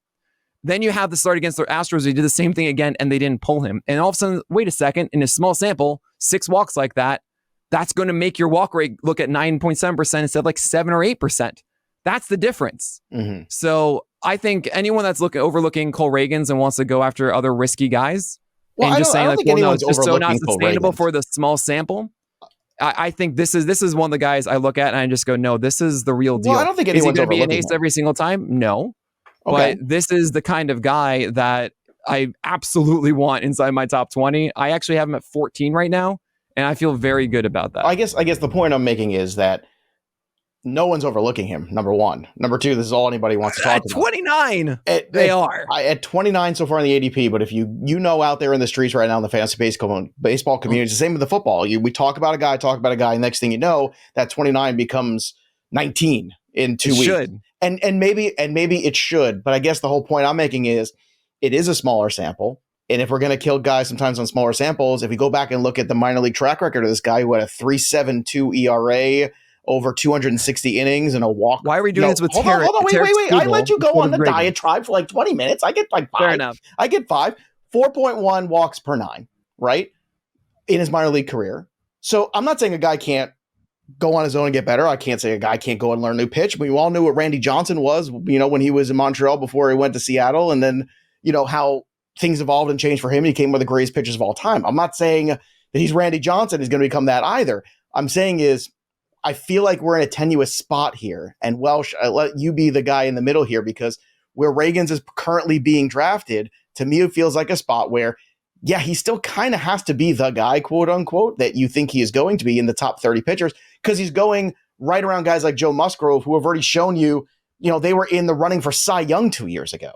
Then you have the start against the Astros. He did the same thing again and they didn't pull him. And all of a sudden, wait a second, in a small sample, 6 walks like that, that's going to make your walk rate look at 9.7% instead of like 7 or 8%. That's the difference. Mm-hmm. So I think anyone that's overlooking Cole Ragans and wants to go after other risky guys, and just saying like, well, no, it's just so not sustainable for the small sample. I think this is one of the guys I look at and I just go, no, this is the real deal. Well, I don't think anyone's is he going to be an ace him every single time? No. Okay. But this is the kind of guy that I absolutely want inside my top 20. I actually have him at 14 right now, and I feel very good about that. I guess the point I'm making is that no one's overlooking him, number one. Number two, this is all anybody wants to talk about. At 29, they are. At 29 so far in the ADP, but if you out there in the streets right now in the fantasy baseball community, it's the same with the football. We talk about a guy, next thing you know, that 29 becomes 19 in 2 weeks. Should. And maybe it should, but I guess the whole point I'm making is it is a smaller sample. And if we're going to kill guys sometimes on smaller samples, if we go back and look at the minor league track record of this guy who had a 3.72 ERA, over 260 innings and a walk. Why are we doing this with Hold on, wait. I let you go on the diatribe for like 20 minutes. I get like 5. Fair enough. I get 5. 4.1 walks per 9, right? In his minor league career. So I'm not saying a guy can't go on his own and get better. I can't say a guy can't go and learn a new pitch. We all knew what Randy Johnson was, when he was in Montreal before he went to Seattle, and then, how things evolved and changed for him. He came one of the greatest pitchers of all time. I'm not saying that he's Randy Johnson. He's going to become that either. I'm saying is, I feel like we're in a tenuous spot here. And Welsh, I let you be the guy in the middle here, because where Ragans is currently being drafted, to me, it feels like a spot where, yeah, he still kind of has to be the guy, quote unquote, that you think he is going to be in the top 30 pitchers, because he's going right around guys like Joe Musgrove, who have already shown you, they were in the running for Cy Young 2 years ago.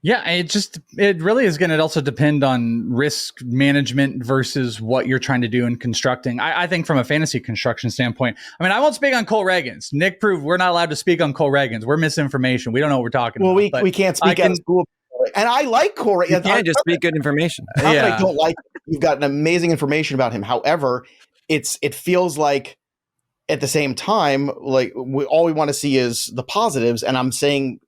Yeah, it really is going to also depend on risk management versus what you're trying to do in constructing. I think from a fantasy construction standpoint, I won't speak on Cole Ragans. Nick proved we're not allowed to speak on Cole Ragans. We're misinformation. We don't know what we're talking about. Well, we can't speak out of school. And I like Cole Ragans. You can't just speak good information. Not that I don't like him. You've got an amazing information about him. However, it feels like at the same time, like all we want to see is the positives. And I'm saying,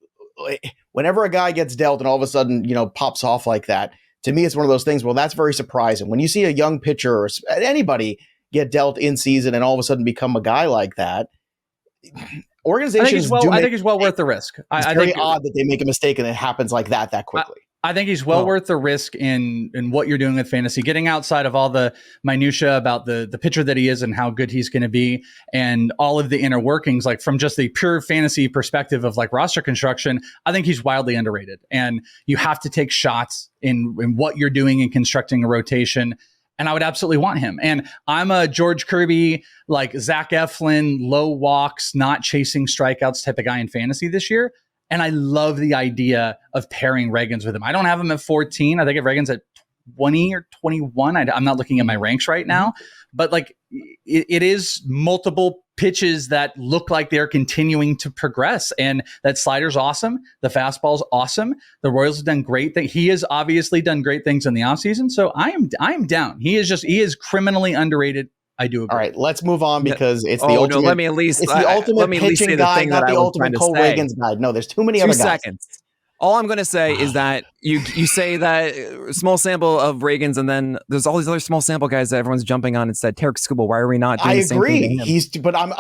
whenever a guy gets dealt and all of a sudden, pops off like that, to me, it's one of those things. Well, that's very surprising. When you see a young pitcher or anybody get dealt in season and all of a sudden become a guy like that, organizations I think he's well worth the risk. It's very odd that they make a mistake and it happens like that quickly. I think he's well worth the risk in what you're doing with fantasy, getting outside of all the minutia about the pitcher that he is and how good he's going to be, and all of the inner workings, like from just the pure fantasy perspective of like roster construction. I think he's wildly underrated, and you have to take shots in what you're doing in constructing a rotation. And I would absolutely want him. And I'm a George Kirby, like Zac Efflin, low walks, not chasing strikeouts type of guy in fantasy this year. And I love the idea of pairing Ragans with him. I don't have him at 14. I think if Ragans at 20 or 21. I'm not looking at my ranks right now, but like it is multiple pitches that look like they're continuing to progress, and that slider's awesome. The fastball's awesome. The Royals have done great things. He has obviously done great things in the offseason. So I am down. He is criminally underrated. I do agree. All right, let's move on because it's the ultimate. No, let me at least. It's the ultimate pitching guide, not the ultimate Cole Ragans guide. No, there's too many other guys. 2 seconds. All I'm going to say is that you say that small sample of Ragans, and then there's all these other small sample guys that everyone's jumping on and said, Tarek Skubal, why are we not doing the same thing to him? But I'm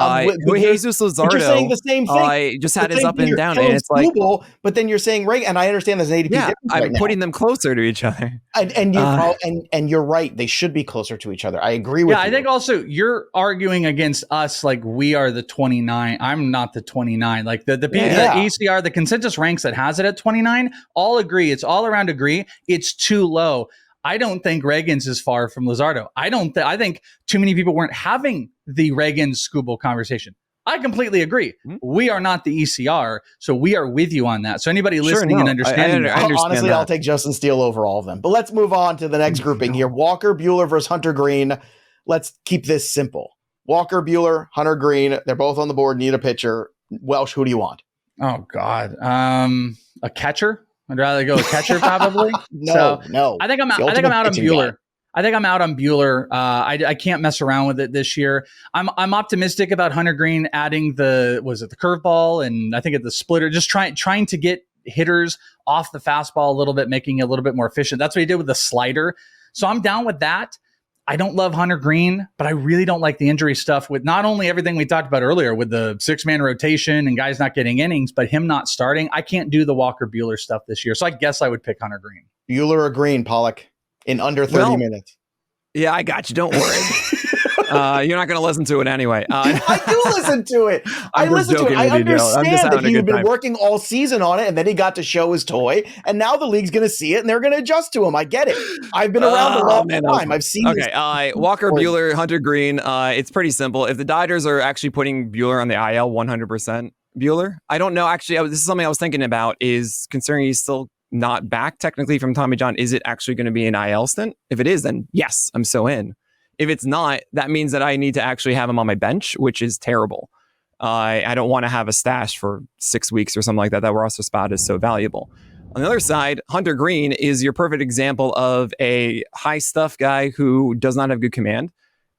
Jesus Luzardo, you're saying the same thing. Just had his up and down, and it's Skubal, like, but then you're saying Reagan, and I understand there's an ADP difference I'm putting them closer to each other. And you're right, they should be closer to each other. I agree with you. I think also you're arguing against us like we are the 29. I'm not the 29. Like the ECR, the consensus ranks that has it at 29, all agree. It's all around agree. It's too low. I don't think Ragans is far from Luzardo. I think too many people weren't having the Ragans Skubal conversation. I completely agree. We are not the ECR, so we are with you on that. So anybody listening and understanding, I understand honestly, I'll take Justin Steele over all of them. But let's move on to the next grouping here. Walker Buehler versus Hunter Greene. Let's keep this simple. Walker Buehler, Hunter Greene. They're both on the board. Need a pitcher. Welsh, who do you want? Oh God, a catcher. I'd rather go a catcher probably. No. I think I'm out on Buehler. I think I'm out on Buehler. I can't mess around with it this year. I'm optimistic about Hunter Greene adding the curveball and I think at the splitter, just trying to get hitters off the fastball a little bit, making it a little bit more efficient. That's what he did with the slider. So I'm down with that. I don't love Hunter Greene, but I really don't like the injury stuff with not only everything we talked about earlier with the 6-man rotation and guys not getting innings, but him not starting. I can't do the Walker Buehler stuff this year. So I guess I would pick Hunter Greene. Buehler or Greene, Pollack? In under 30 minutes. Yeah, I got you. Don't worry. You're not going to listen to it anyway. I do listen to it. I listen to it. I understand that he'd been working all season on it, and then he got to show his toy, and now the league's going to see it, and they're going to adjust to him. I get it. I've been around a long time. I've seen this. Walker Buehler, Hunter Greene. It's pretty simple. If the Dodgers are actually putting Buehler on the IL 100%, Buehler, I don't know. Actually, this is something I was thinking about, is considering he's still not back technically from Tommy John, is it actually going to be an IL stint? If it is, then yes, I'm so in. If it's not, that means that I need to actually have him on my bench, which is terrible. I don't want to have a stash for 6 weeks or something like that. That roster spot is so valuable. On the other side, Hunter Greene is your perfect example of a high stuff guy who does not have good command.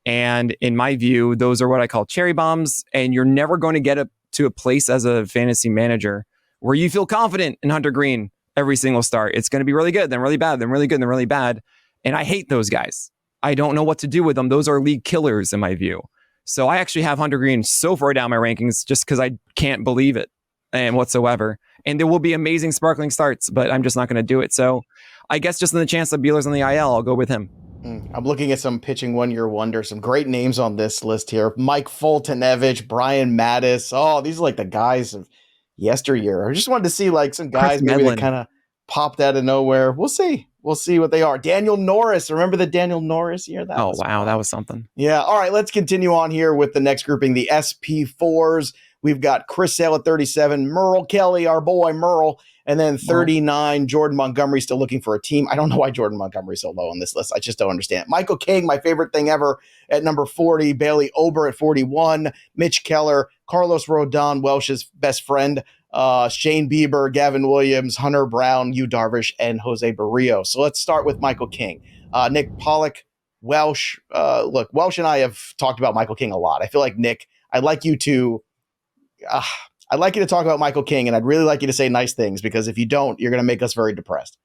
And in my view, those are what I call cherry bombs. And you're never going to get to a place as a fantasy manager where you feel confident in Hunter Greene every single start. It's going to be really good, then really bad, then really good, then really bad. And I hate those guys. I don't know what to do with them. Those are league killers in my view. So I actually have Hunter Greene so far down my rankings just because I can't believe it and whatsoever. And there will be amazing sparkling starts, but I'm just not going to do it. So I guess just in the chance that Buehler's on the IL, I'll go with him. I'm looking at some pitching one-year wonders, some great names on this list here. Mike Fultonevich, Brian Mattis. Oh, these are like the guys of yesteryear. I just wanted to see like some guys maybe that kind of popped out of nowhere. We'll see what they are. Daniel Norris. Remember the Daniel Norris year? That was something. Yeah. All right, let's continue on here with the next grouping, the SP4s. We've got Chris Sale at 37, Merle Kelly, our boy Merle, and then 39, Jordan Montgomery still looking for a team. I don't know why Jordan Montgomery's so low on this list. I just don't understand. Michael King, my favorite thing ever, at number 40, Bailey Ober at 41, Mitch Keller, Carlos Rodon, Welsh's best friend, Shane Bieber, Gavin Williams, Hunter Brown, Yu Darvish, and Jose Barrios. So let's start with Michael King. Nick Pollack, Welsh. Look, Welsh and I have talked about Michael King a lot. I feel like, Nick, I'd like you to talk about Michael King, and I'd really like you to say nice things, because if you don't, you're going to make us very depressed.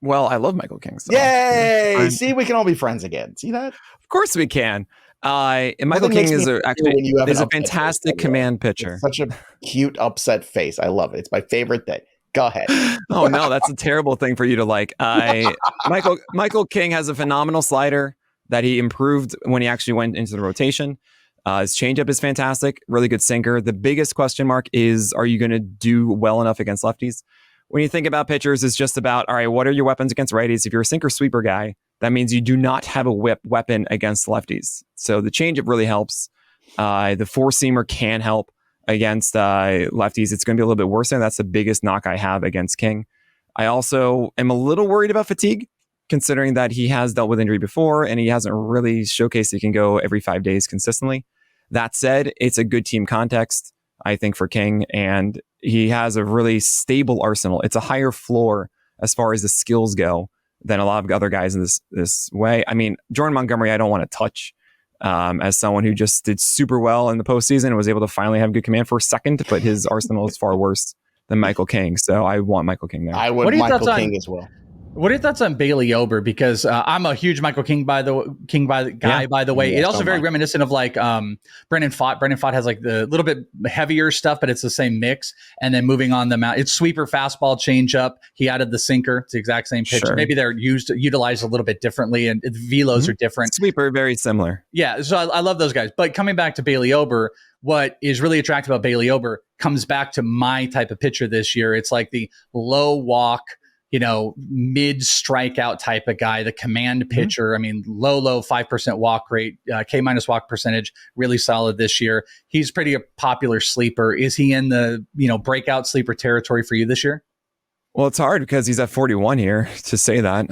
Well, I love Michael King. So yay! See, we can all be friends again. See that? Of course we can. And Michael King is a fantastic command pitcher. Such a cute upset face. I love it. It's my favorite thing. Go ahead. Oh no, that's a terrible thing for you to like. Michael King has a phenomenal slider that he improved when he actually went into the rotation. His changeup is fantastic, really good sinker. The biggest question mark is, are you going to do well enough against lefties? When you think about pitchers, it's just about, all right, what are your weapons against righties? If you're a sinker sweeper guy, that means you do not have a weapon against lefties. So the changeup really helps. The four-seamer can help against lefties. It's going to be a little bit worse, and that's the biggest knock I have against King. I also am a little worried about fatigue, considering that he has dealt with injury before and he hasn't really showcased he can go every 5 days consistently. That said, it's a good team context, I think, for King, and he has a really stable arsenal. It's a higher floor as far as the skills go than a lot of other guys in this way. I mean, Jordan Montgomery, I don't want to touch as someone who just did super well in the postseason and was able to finally have good command for a second, but his arsenal is far worse than Michael King. So I want Michael King there. I would Michael King as well. What are your thoughts on Bailey Ober? Because I'm a huge Michael King by the way. It's also very reminiscent of like Brandon Pfaadt. Brandon Pfaadt has like the little bit heavier stuff, but it's the same mix. And then moving on the mound, it's sweeper, fastball, changeup. He added the sinker. It's the exact same pitch. Sure. Maybe they're utilized a little bit differently, and the velos are different. Sweeper, very similar. Yeah, so I love those guys. But coming back to Bailey Ober, what is really attractive about Bailey Ober comes back to my type of pitcher this year. It's like the low walk, mid strikeout type of guy, the command pitcher. I mean, low 5% walk rate, K- walk percentage, really solid this year. He's pretty a popular sleeper. Is he in the, breakout sleeper territory for you this year? Well, it's hard because he's at 41 here to say that.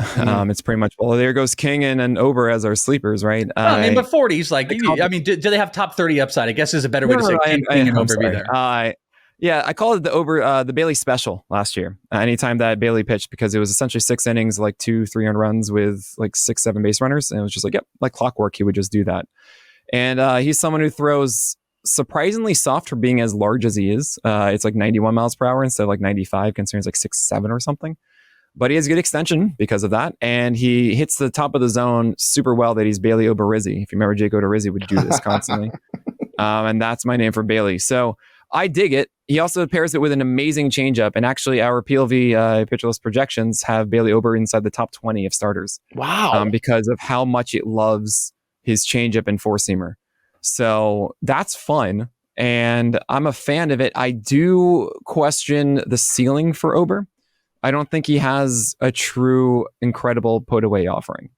It's pretty much, well, there goes King and Ober as our sleepers, right? But 40s, like, do they have top 30 upside? I guess is a better way to say King and Ober be there. Yeah, I called it the Bailey special last year. Anytime that Bailey pitched, because it was essentially 6 innings, like 200-300 runs with like 6-7 base runners, and it was just like, yep, like clockwork, he would just do that. And he's someone who throws surprisingly soft for being as large as he is. It's like 91 miles per hour instead of like 95, considering it's like 6'7" or something. But he has good extension because of that, and he hits the top of the zone super well. That he's Bailey Oberizzi. If you remember, Jake Odorizzi would do this constantly, and that's my name for Bailey. So I dig it. He also pairs it with an amazing changeup. And actually, our PLV pitcher list projections have Bailey Ober inside the top 20 of starters. Wow. Because of how much it loves his changeup and four-seamer. So that's fun. And I'm a fan of it. I do question the ceiling for Ober. I don't think he has a true, incredible put-away offering.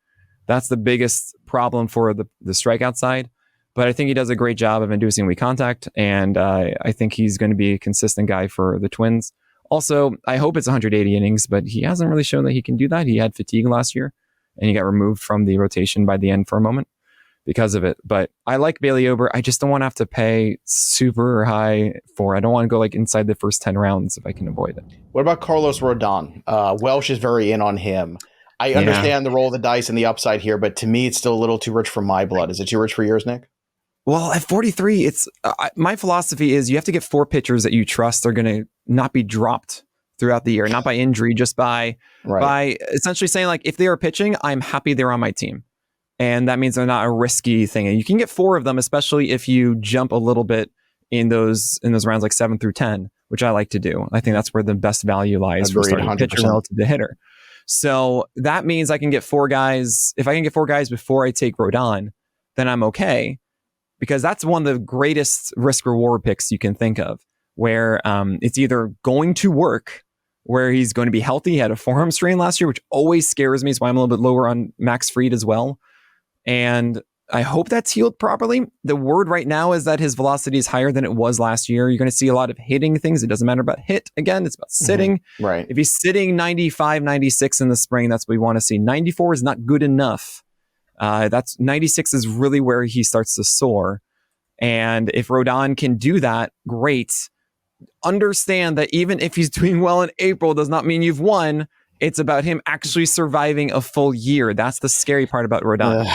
That's the biggest problem for the strikeout side. But I think he does a great job of inducing weak contact, and I think he's going to be a consistent guy for the Twins. Also, I hope it's 180 innings, but he hasn't really shown that he can do that. He had fatigue last year, and he got removed from the rotation by the end for a moment because of it. But I like Bailey Ober. I just don't want to have to pay super high for it. I don't want to go like inside the first 10 rounds if I can avoid it. What about Carlos Rodon? Welsh is very in on him. I understand the roll of the dice and the upside here, but to me, it's still a little too rich for my blood. Is it too rich for yours, Nick? Well, at 43, it's my philosophy is you have to get 4 pitchers that you trust are going to not be dropped throughout the year, not by injury, just by essentially saying, like, if they are pitching, I'm happy they're on my team. And that means they're not a risky thing. And you can get 4 of them, especially if you jump a little bit in those rounds like 7 through 10, which I like to do. I think that's where the best value lies for starting 100%. Pitcher relative to hitter. So that means I can get 4 guys. If I can get 4 guys before I take Rodon, then I'm okay. Because that's one of the greatest risk reward picks you can think of, where it's either going to work, where he's going to be healthy. He had a forearm strain last year, which always scares me. So I'm a little bit lower on Max Fried as well. And I hope that's healed properly. The word right now is that his velocity is higher than it was last year. You're going to see a lot of hitting things. It doesn't matter about hit. Again, it's about sitting. Mm-hmm. Right. If he's sitting 95, 96 in the spring, that's what we want to see. 94 is not good enough. That's 96 is really where he starts to soar. And if Rodon can do that, great. Understand that even if he's doing well in April, does not mean you've won. It's about him actually surviving a full year. That's the scary part about Rodon.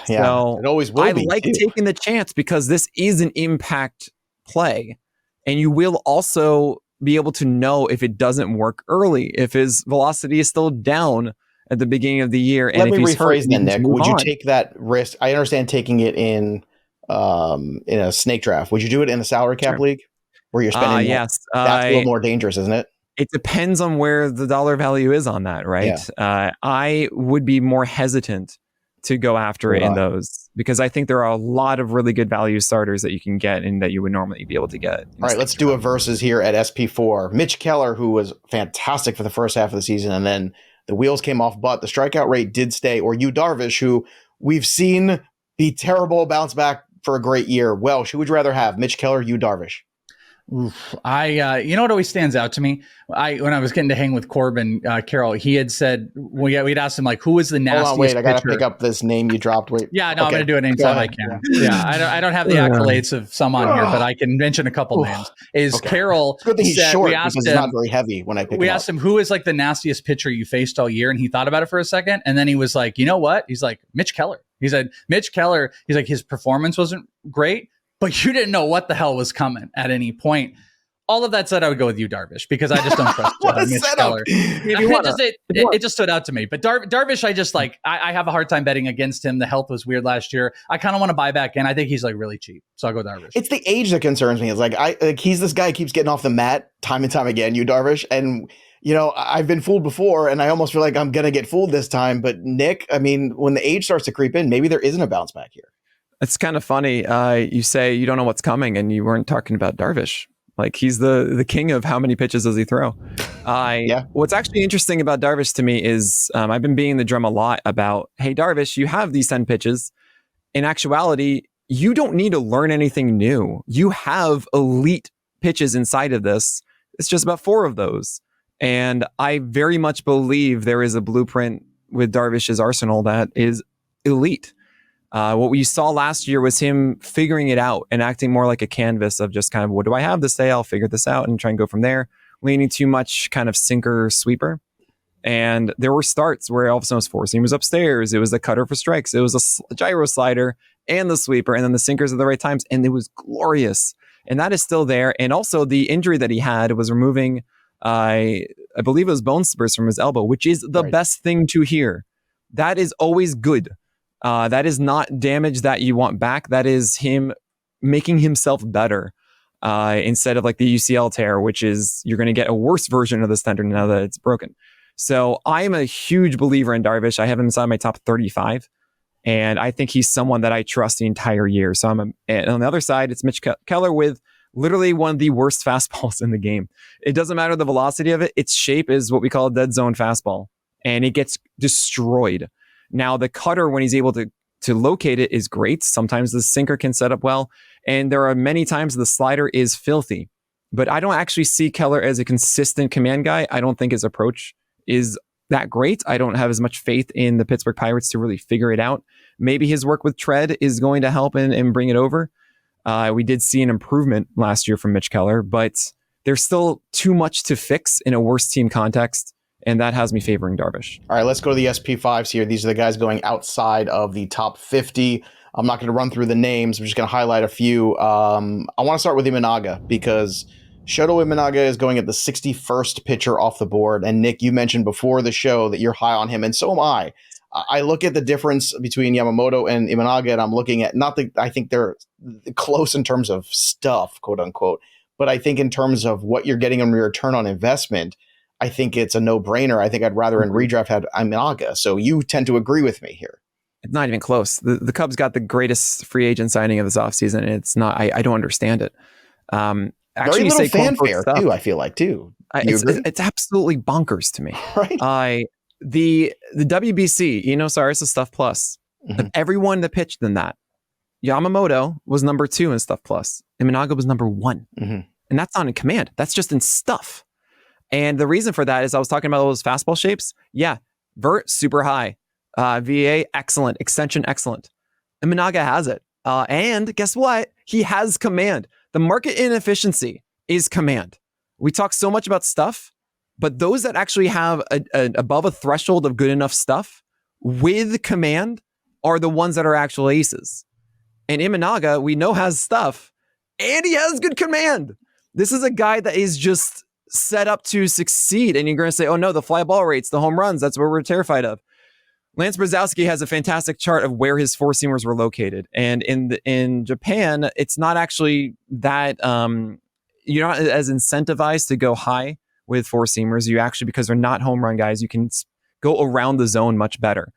Yeah, so it always will be. I like taking the chance because this is an impact play. And you will also be able to know if it doesn't work early, if his velocity is still down at the beginning of the year. Let me rephrase that, Nick. Would you take that risk? I understand taking it in a snake draft. Would you do it in a salary cap league where you're spending more? Yes. That's a little more dangerous, isn't it? It depends on where the dollar value is on that, right? Yeah. I would be more hesitant to go after it in those because I think there are a lot of really good value starters that you can get and that you would normally be able to get. All right, let's do a versus here at SP4. Mitch Keller, who was fantastic for the first half of the season, and then the wheels came off, but the strikeout rate did stay. Or Yu Darvish, who we've seen be terrible, bounce back for a great year. Welsh, who would you rather have, Mitch Keller or Yu Darvish? Oof. You know what always stands out to me? When I was getting to hang with Corbin Carroll, he had said, we'd asked him, like, who is the nastiest Hold on, wait, I got to pitcher? pick up this name you dropped. Wait. Yeah, no, okay. I'm going to do it anytime I can. Yeah, I don't have the accolades of some on here, but I can mention a couple names. Carroll it's good that he's said, short because he's not very heavy when I pick him up. We asked him, who is like the nastiest pitcher you faced all year? And he thought about it for a second. And then he was like, you know what? He's like, Mitch Keller. He said, Mitch Keller, he's like, his performance wasn't great, but you didn't know what the hell was coming at any point. all of that said, I would go with you, Darvish, because I just don't trust Mitch Keller. It just stood out to me. But Darvish, I just like, I have a hard time betting against him. The health was weird last year. I kind of want to buy back in. I think he's like really cheap. So I'll go Darvish. It's the age that concerns me. It's like, he's this guy who keeps getting off the mat time and time again, you Darvish. And, you know, I've been fooled before and I almost feel like I'm going to get fooled this time. But Nick, I mean, when the age starts to creep in, maybe there isn't a bounce back here. It's kind of funny. You say you don't know what's coming and you weren't talking about Darvish. Like he's the king of how many pitches does he throw. What's actually interesting about Darvish to me is I've been beating the drum a lot about, hey, Darvish, you have these 10 pitches. In actuality, you don't need to learn anything new. You have elite pitches inside of this. It's just about 4 of those. And I very much believe there is a blueprint with Darvish's arsenal that is elite. What we saw last year was him figuring it out and acting more like a canvas of just kind of, what do I have this day? I'll figure this out and try and go from there. Leaning too much kind of sinker sweeper. And there were starts where all of a sudden it was 4 seamers upstairs. It was a cutter for strikes. It was a gyro slider and the sweeper and then the sinkers at the right times. And it was glorious. And that is still there. And also the injury that he had was removing, I believe it was bone spurs from his elbow, which is the best thing to hear. That is always good. That is not damage that you want back. That is him making himself better instead of like the UCL tear, which is you're going to get a worse version of this tendon now that it's broken. So I'm a huge believer in Darvish. I have him inside my top 35, and I think he's someone that I trust the entire year. So and on the other side, it's Mitch Keller with literally one of the worst fastballs in the game. It doesn't matter the velocity of it. Its shape is what we call a dead zone fastball, and it gets destroyed. Now, the cutter, when he's able to locate it, is great. Sometimes the sinker can set up well. And there are many times the slider is filthy. But I don't actually see Keller as a consistent command guy. I don't think his approach is that great. I don't have as much faith in the Pittsburgh Pirates to really figure it out. Maybe his work with tread is going to help and bring it over. We did see an improvement last year from Mitch Keller, but there's still too much to fix in a worse team context. And that has me favoring Darvish. All right, let's go to the SP5s here. These are the guys going outside of the top 50. I'm not going to run through the names. I'm just going to highlight a few. I want to start with Imanaga because Shota Imanaga is going at the 61st pitcher off the board. And Nick, you mentioned before the show that you're high on him, and so am I. I look at the difference between Yamamoto and Imanaga, and I'm looking at I think they're close in terms of stuff, quote unquote, but I think in terms of what you're getting on your return on investment, I think it's a no-brainer. I think I'd rather in redraft have Imanaga. So you tend to agree with me here. It's not even close. The Cubs got the greatest free agent signing of this offseason, and it's not. I don't understand it. Actually, very little fanfare too. I feel like too. It's absolutely bonkers to me. Right. The WBC, Cyrus is Stuff Plus. Mm-hmm. Everyone that pitched in that, Yamamoto was number 2 in Stuff Plus. Imanaga was number 1, and that's not in command. That's just in stuff. And the reason for that is I was talking about those fastball shapes. Yeah, vert, super high. VA, excellent. Extension, excellent. Imanaga has it. And guess what? He has command. The market inefficiency is command. We talk so much about stuff, but those that actually have above a threshold of good enough stuff with command are the ones that are actual aces. And Imanaga, we know, has stuff, and he has good command. This is a guy that is just set up to succeed, and you're going to say, oh no, the fly ball rates, the home runs, that's what we're terrified of. Lance Brzezowski has a fantastic chart of where his 4-seamers were located, and in Japan, it's not actually that you're not as incentivized to go high with 4-seamers. You actually, because they're not home run guys, you can go around the zone much better.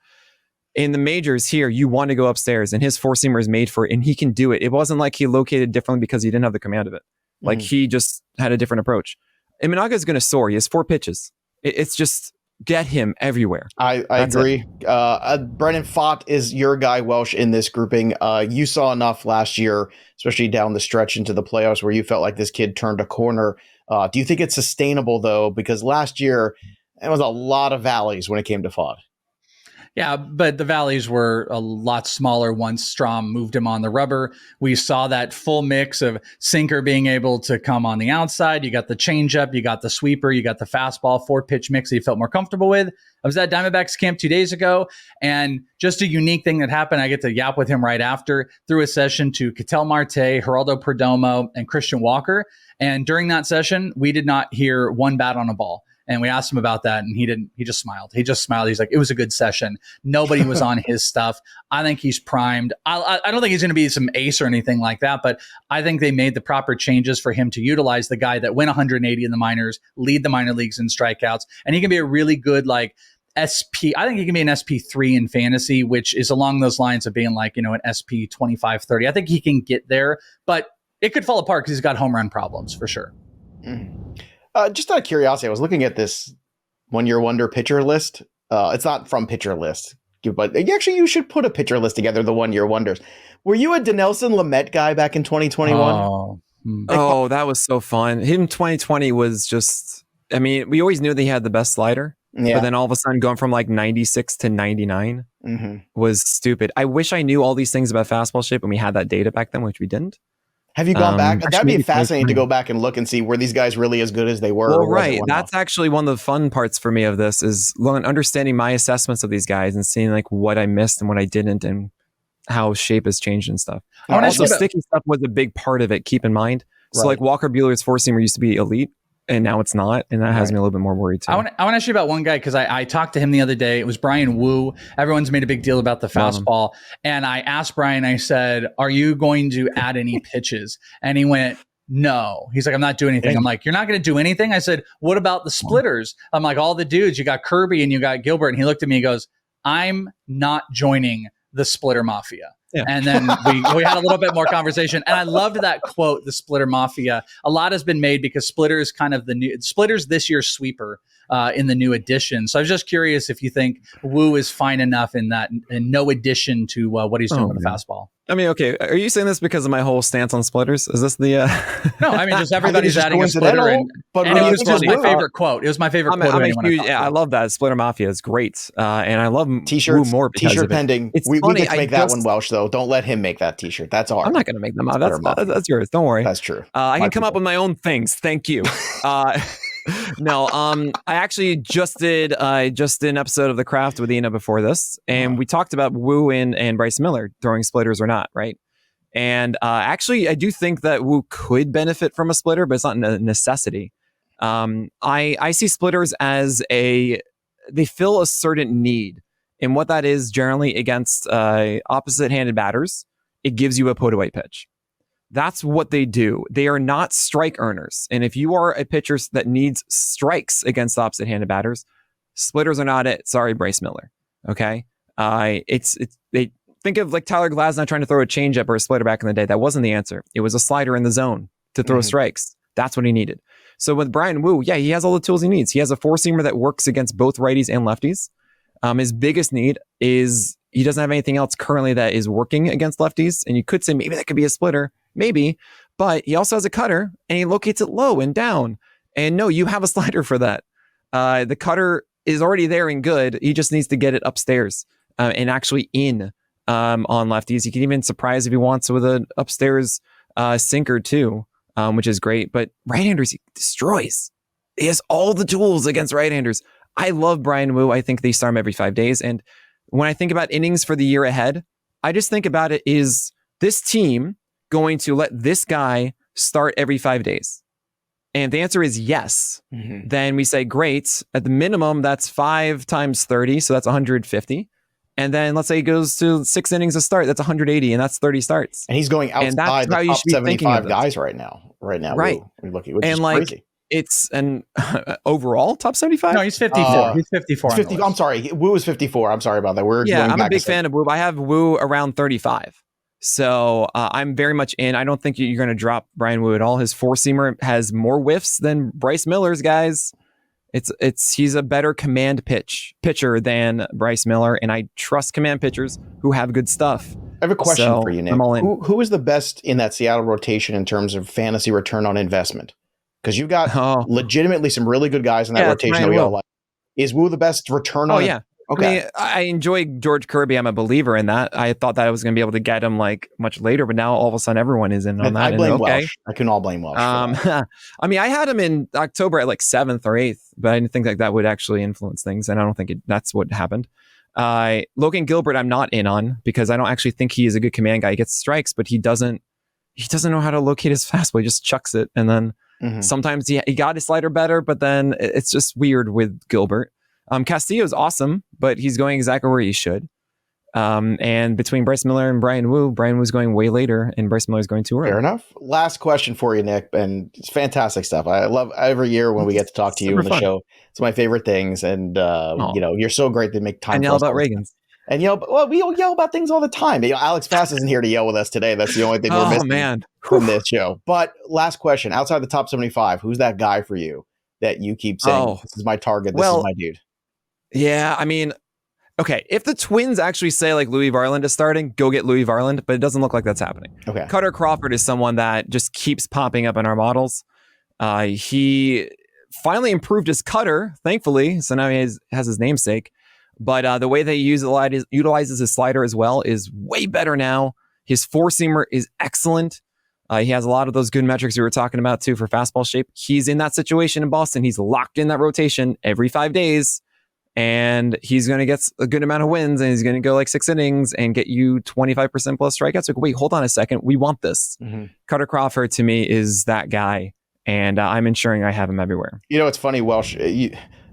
In the majors here, you want to go upstairs, and his 4-seamer is made for it, and he can do it. It wasn't like he located differently because he didn't have the command of it. Like he just had a different approach. Imanaga is going to soar. He has 4 pitches. It's just get him everywhere. I agree. Brennan Pfaadt is your guy, Welsh, in this grouping. You saw enough last year, especially down the stretch into the playoffs, where you felt like this kid turned a corner. Do you think it's sustainable, though? Because last year, it was a lot of valleys when it came to Pfaadt. Yeah, but the valleys were a lot smaller once Strom moved him on the rubber. We saw that full mix of sinker being able to come on the outside. You got the changeup, you got the sweeper, you got the fastball, 4-pitch mix that you felt more comfortable with. I was at Diamondbacks camp 2 days ago, and just a unique thing that happened. I get to yap with him right after, through a session to Ketel Marte, Geraldo Perdomo, and Christian Walker. And during that session, we did not hear one bat on a ball. And we asked him about that, and he didn't. He just smiled. He's like, it was a good session. Nobody was on his stuff. I think he's primed. I don't think he's going to be some ace or anything like that, but I think they made the proper changes for him to utilize the guy that went 180 in the minors, lead the minor leagues in strikeouts, and he can be a really good SP. I think he can be an SP3 in fantasy, which is along those lines of being an SP 25, 30. I think he can get there, but it could fall apart because he's got home run problems for sure. Just out of curiosity, I was looking at this 1 year wonder pitcher list. It's not from Pitcher List, but actually you should put a pitcher list together, the 1 year wonders. Were you a Dinelson Lamet guy back in 2021? Oh, that was so fun. Him 2020 was just, we always knew that he had the best slider, but then all of a sudden going from 96 to 99 was stupid. I wish I knew all these things about fastball shape when we had that data back then, which we didn't. Have you gone back? That'd be fascinating to go back and look and see, were these guys really as good as they were? Well, right. That's actually one of the fun parts for me of this is understanding my assessments of these guys and seeing what I missed and what I didn't and how shape has changed and stuff. Also, sticky stuff was a big part of it, keep in mind. So Walker Buehler's four-seamer used to be elite, and now it's not, and that has me a little bit more worried too. I want to ask you about one guy because I talked to him the other day. It was Bryan Woo. Everyone's made a big deal about the fastball, and I asked Bryan. I said, "Are you going to add any pitches?" And he went, "No." He's like, "I'm not doing anything." I'm like, "You're not going to do anything?" I said, "What about the splitters?" I'm like, "All the dudes. You got Kirby and you got Gilbert." And he looked at me and goes, "I'm not joining the splitter mafia." Yeah. And then we had a little bit more conversation. And I loved that quote, the splitter mafia. A lot has been made because splitter is kind of splitter's this year's sweeper in the new edition. So I was just curious if you think Woo is fine enough in that and no addition to what he's doing with the fastball. Okay. Are you saying this because of my whole stance on splitters? Is this the... No, just everybody's adding a splitter. And it was just my favorite quote. It was my favorite quote. I love that. Splitter Mafia is great. And I love Woo more because T-shirt of it. pending. We get to make that one, Welsh, though. Don't let him make that T-shirt. That's ours. I'm not going to make them out. That's yours. Don't worry. That's true. I can come up with my own things. Thank you. No, I actually just did an episode of The Craft with Ina before this, and we talked about Woo and Bryce Miller throwing splitters or not, right? And actually, I do think that Woo could benefit from a splitter, but it's not a necessity. I see splitters as they fill a certain need, and what that is generally against opposite-handed batters, it gives you a put away pitch. That's what they do. They are not strike earners. And if you are a pitcher that needs strikes against opposite-handed batters, splitters are not it. Sorry, Bryce Miller. Okay? They think of Tyler Glasnow trying to throw a changeup or a splitter back in the day. That wasn't the answer. It was a slider in the zone to throw strikes. That's what he needed. So with Bryan Woo, he has all the tools he needs. He has a four-seamer that works against both righties and lefties. His biggest need is he doesn't have anything else currently that is working against lefties. And you could say maybe that could be a splitter. Maybe, but he also has a cutter and he locates it low and down. And no, you have a slider for that. The cutter is already there and good. He just needs to get it upstairs and actually in on lefties. He can even surprise if he wants with an upstairs sinker too, which is great. But right-handers, he destroys. He has all the tools against right-handers. I love Bryan Woo. I think they start him every 5 days. And when I think about innings for the year ahead, I just think about it is this team going to let this guy start every 5 days? And if the answer is yes, then we say, great. At the minimum, that's 5 times 30. So that's 150. And then let's say he goes to 6 innings a start. That's 180, and that's 30 starts. And he's going outside the top 75 guys right now. Right. We're looking, which is crazy. It's an overall top 75? No, he's 54. He's 54. 50, I'm sorry. Woo is 54. I'm sorry about that. I'm a big fan of Woo. I have Woo around 35. So I'm very much in. I don't think you're going to drop Bryan Woo at all. His four-seamer has more whiffs than Bryce Miller's, guys. He's a better command pitcher than Bryce Miller, and I trust command pitchers who have good stuff. I have a question for you, Nick. Who is the best in that Seattle rotation in terms of fantasy return on investment? Because you've got legitimately some really good guys in that rotation that we all like. Is Woo the best return on Okay. I mean, I enjoy George Kirby. I'm a believer in that. I thought that I was going to be able to get him like much later, but now all of a sudden everyone is in on that. I blame Welsh. I can all blame Welsh. I mean, I had him in October at like 7th or 8th, but I didn't think that would actually influence things, and I don't think that's what happened. Logan Gilbert, I'm not in on because I don't actually think he is a good command guy. He gets strikes, but he doesn't know how to locate his fastball. He just chucks it, and then sometimes he got his slider better, but then it's just weird with Gilbert. Castillo's awesome, but he's going exactly where he should. And between Bryce Miller and Bryan Woo's going way later, and Bryce Miller's going too early. Fair enough. Last question for you, Nick, and it's fantastic stuff. I love every year when we get to talk to you on the show. It's my favorite things, and you're so great to make time. And yell about Ragans. And we yell about things all the time. Alex Fass isn't here to yell with us today. That's the only thing we're missing from this show. But last question: outside the top 75, who's that guy for you that you keep saying, "This is my target. This is my dude"? Yeah, I mean, okay, if the Twins actually say like Louis Varland is starting, go get Louis Varland, but it doesn't look like that's happening. Okay. Kutter Crawford is someone that just keeps popping up in our models. He finally improved his cutter, thankfully, so now he has his namesake. But the way that he utilizes his slider as well is way better now. His four-seamer is excellent. He has a lot of those good metrics we were talking about too for fastball shape. He's in that situation in Boston. He's locked in that rotation every 5 days. And he's going to get a good amount of wins, and he's going to go like 6 innings and get you 25% plus strikeouts. Like, wait, hold on a second. We want this. Kutter Crawford to me is that guy, and I'm ensuring I have him everywhere. It's funny, Welsh.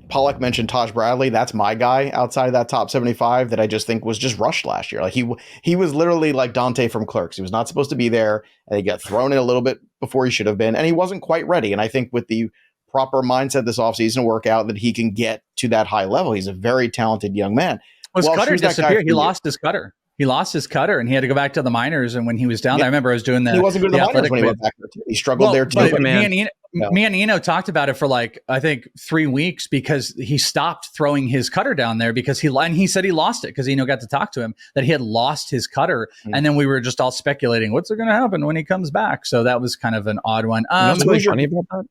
Pollack mentioned Taj Bradley. That's my guy outside of that top 75 that I just think was just rushed last year. Like he was literally like Dante from Clerks. He was not supposed to be there, and he got thrown in a little bit before he should have been, and he wasn't quite ready. And I think with the proper mindset this offseason work out that he can get to that high level. He's a very talented young man. His cutter disappeared. He lost his cutter. He lost his cutter, and he had to go back to the minors. And when he was down there, I remember I was doing that. He wasn't good in the minors when he went back there too. He struggled there too. Me and Eno talked about it for like, I think 3 weeks because he stopped throwing his cutter down there because he said he lost it because Eno got to talk to him that he had lost his cutter. And then we were just all speculating, what's going to happen when he comes back? So that was kind of an odd one. What's really funny about that?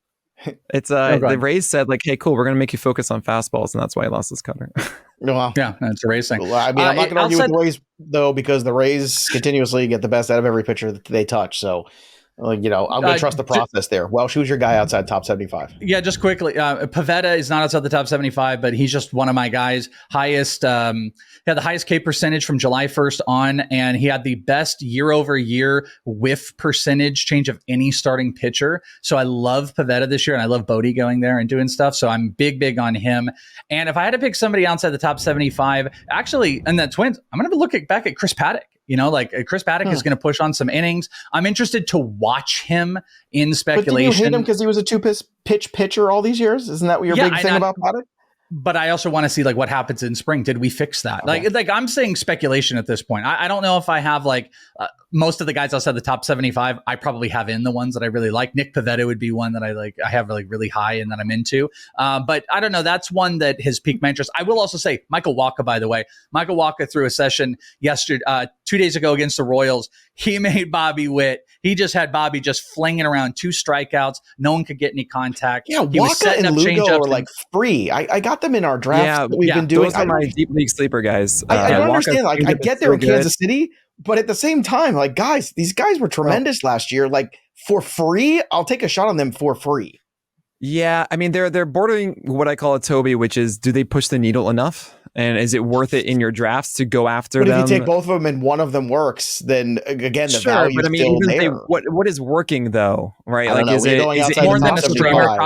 It's the Rays said like, hey, cool, we're gonna make you focus on fastballs, and that's why he lost his cutter. Yeah, that's a Rays thing. Well, I mean, I'm not gonna argue with the Rays though, because the Rays continuously get the best out of every pitcher that they touch. So I'm gonna trust the process there. Welsh, who's your guy outside top 75? Yeah, just quickly, Pfaadt is not outside the top 75, but he's just one of my guys. He had the highest K percentage from July 1st on, and he had the best year-over-year whiff percentage change of any starting pitcher. So I love Pfaadt this year, and I love Bodie going there and doing stuff. So I'm big on him. And if I had to pick somebody outside the top 75, actually, in the Twins, I'm going to look back at Chris Paddack. Chris Paddack is going to push on some innings. I'm interested to watch him in speculation. But did you hate him because he was a 2-pitch pitcher all these years? Isn't that what your big thing about Paddack? But I also want to see like what happens in spring. Did we fix that? Okay. Like I'm saying speculation at this point. I don't know if I have most of the guys outside the top 75. I probably have in the ones that I really like. Nick Pivetta would be one that I have like really high and that I'm into. But I don't know. That's one that has piqued my interest. I will also say Michael Wacha, by the way. Michael Wacha threw a session yesterday, 2 days ago against the Royals. He made Bobby Witt. He just had Bobby just flinging around 2 strikeouts. No one could get any contact. Yeah, Wacha and Lugo are like free. I got them in our drafts that we've been doing. Those are my deep league sleeper guys. I don't understand. Like I get there in Kansas City, but at the same time, like guys, these guys were tremendous last year. Like for free, I'll take a shot on them for free. Yeah, I mean they're bordering what I call a Toby, which is do they push the needle enough? And is it worth it in your drafts to go after them? But if you take both of them and one of them works, then again, the value is still there. What is working though, right? Like, is it more than a streamer?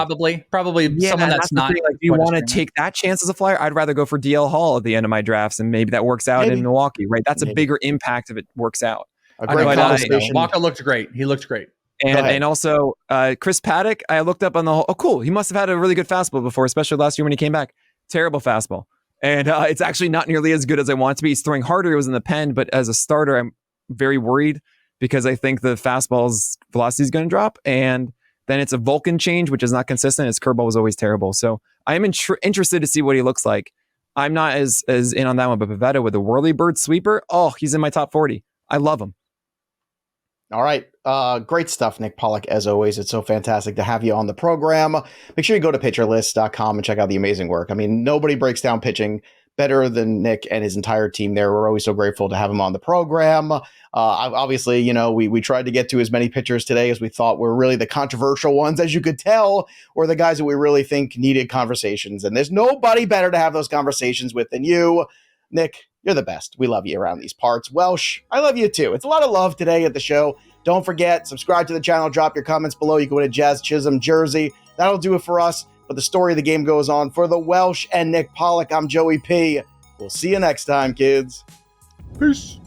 Probably someone that's not. Like, you want to take that chance as a flyer? I'd rather go for DL Hall at the end of my drafts, and maybe that works out in Milwaukee, right? That's a bigger impact if it works out. Wacha looked great. He looked great. And also Chris Paddack, I looked up on the whole. Oh, cool. He must have had a really good fastball before, especially last year when he came back. Terrible fastball. And it's actually not nearly as good as I want it to be. He's throwing harder. It was in the pen, but as a starter, I'm very worried because I think the fastball's velocity is going to drop. And then it's a Vulcan change, which is not consistent. His curveball was always terrible. So I am interested to see what he looks like. I'm not as in on that one, but Pivetta with the Whirly Bird sweeper. Oh, he's in my top 40. I love him. All right. Great stuff, Nick Pollack, as always. It's so fantastic to have you on the program. Make sure you go to pitcherlist.com and check out the amazing work. I mean, nobody breaks down pitching better than Nick and his entire team there. We're always so grateful to have him on the program. Obviously, we tried to get to as many pitchers today as we thought were really the controversial ones, as you could tell, or the guys that we really think needed conversations. And there's nobody better to have those conversations with than you. Nick, you're the best. We love you around these parts. Welsh, I love you too. It's a lot of love today at the show. Don't forget, subscribe to the channel, drop your comments below. You can win a Jazz Chisholm jersey. That'll do it for us. But the story of the game goes on. For the Welsh and Nick Pollack, I'm Joey P. We'll see you next time, kids. Peace.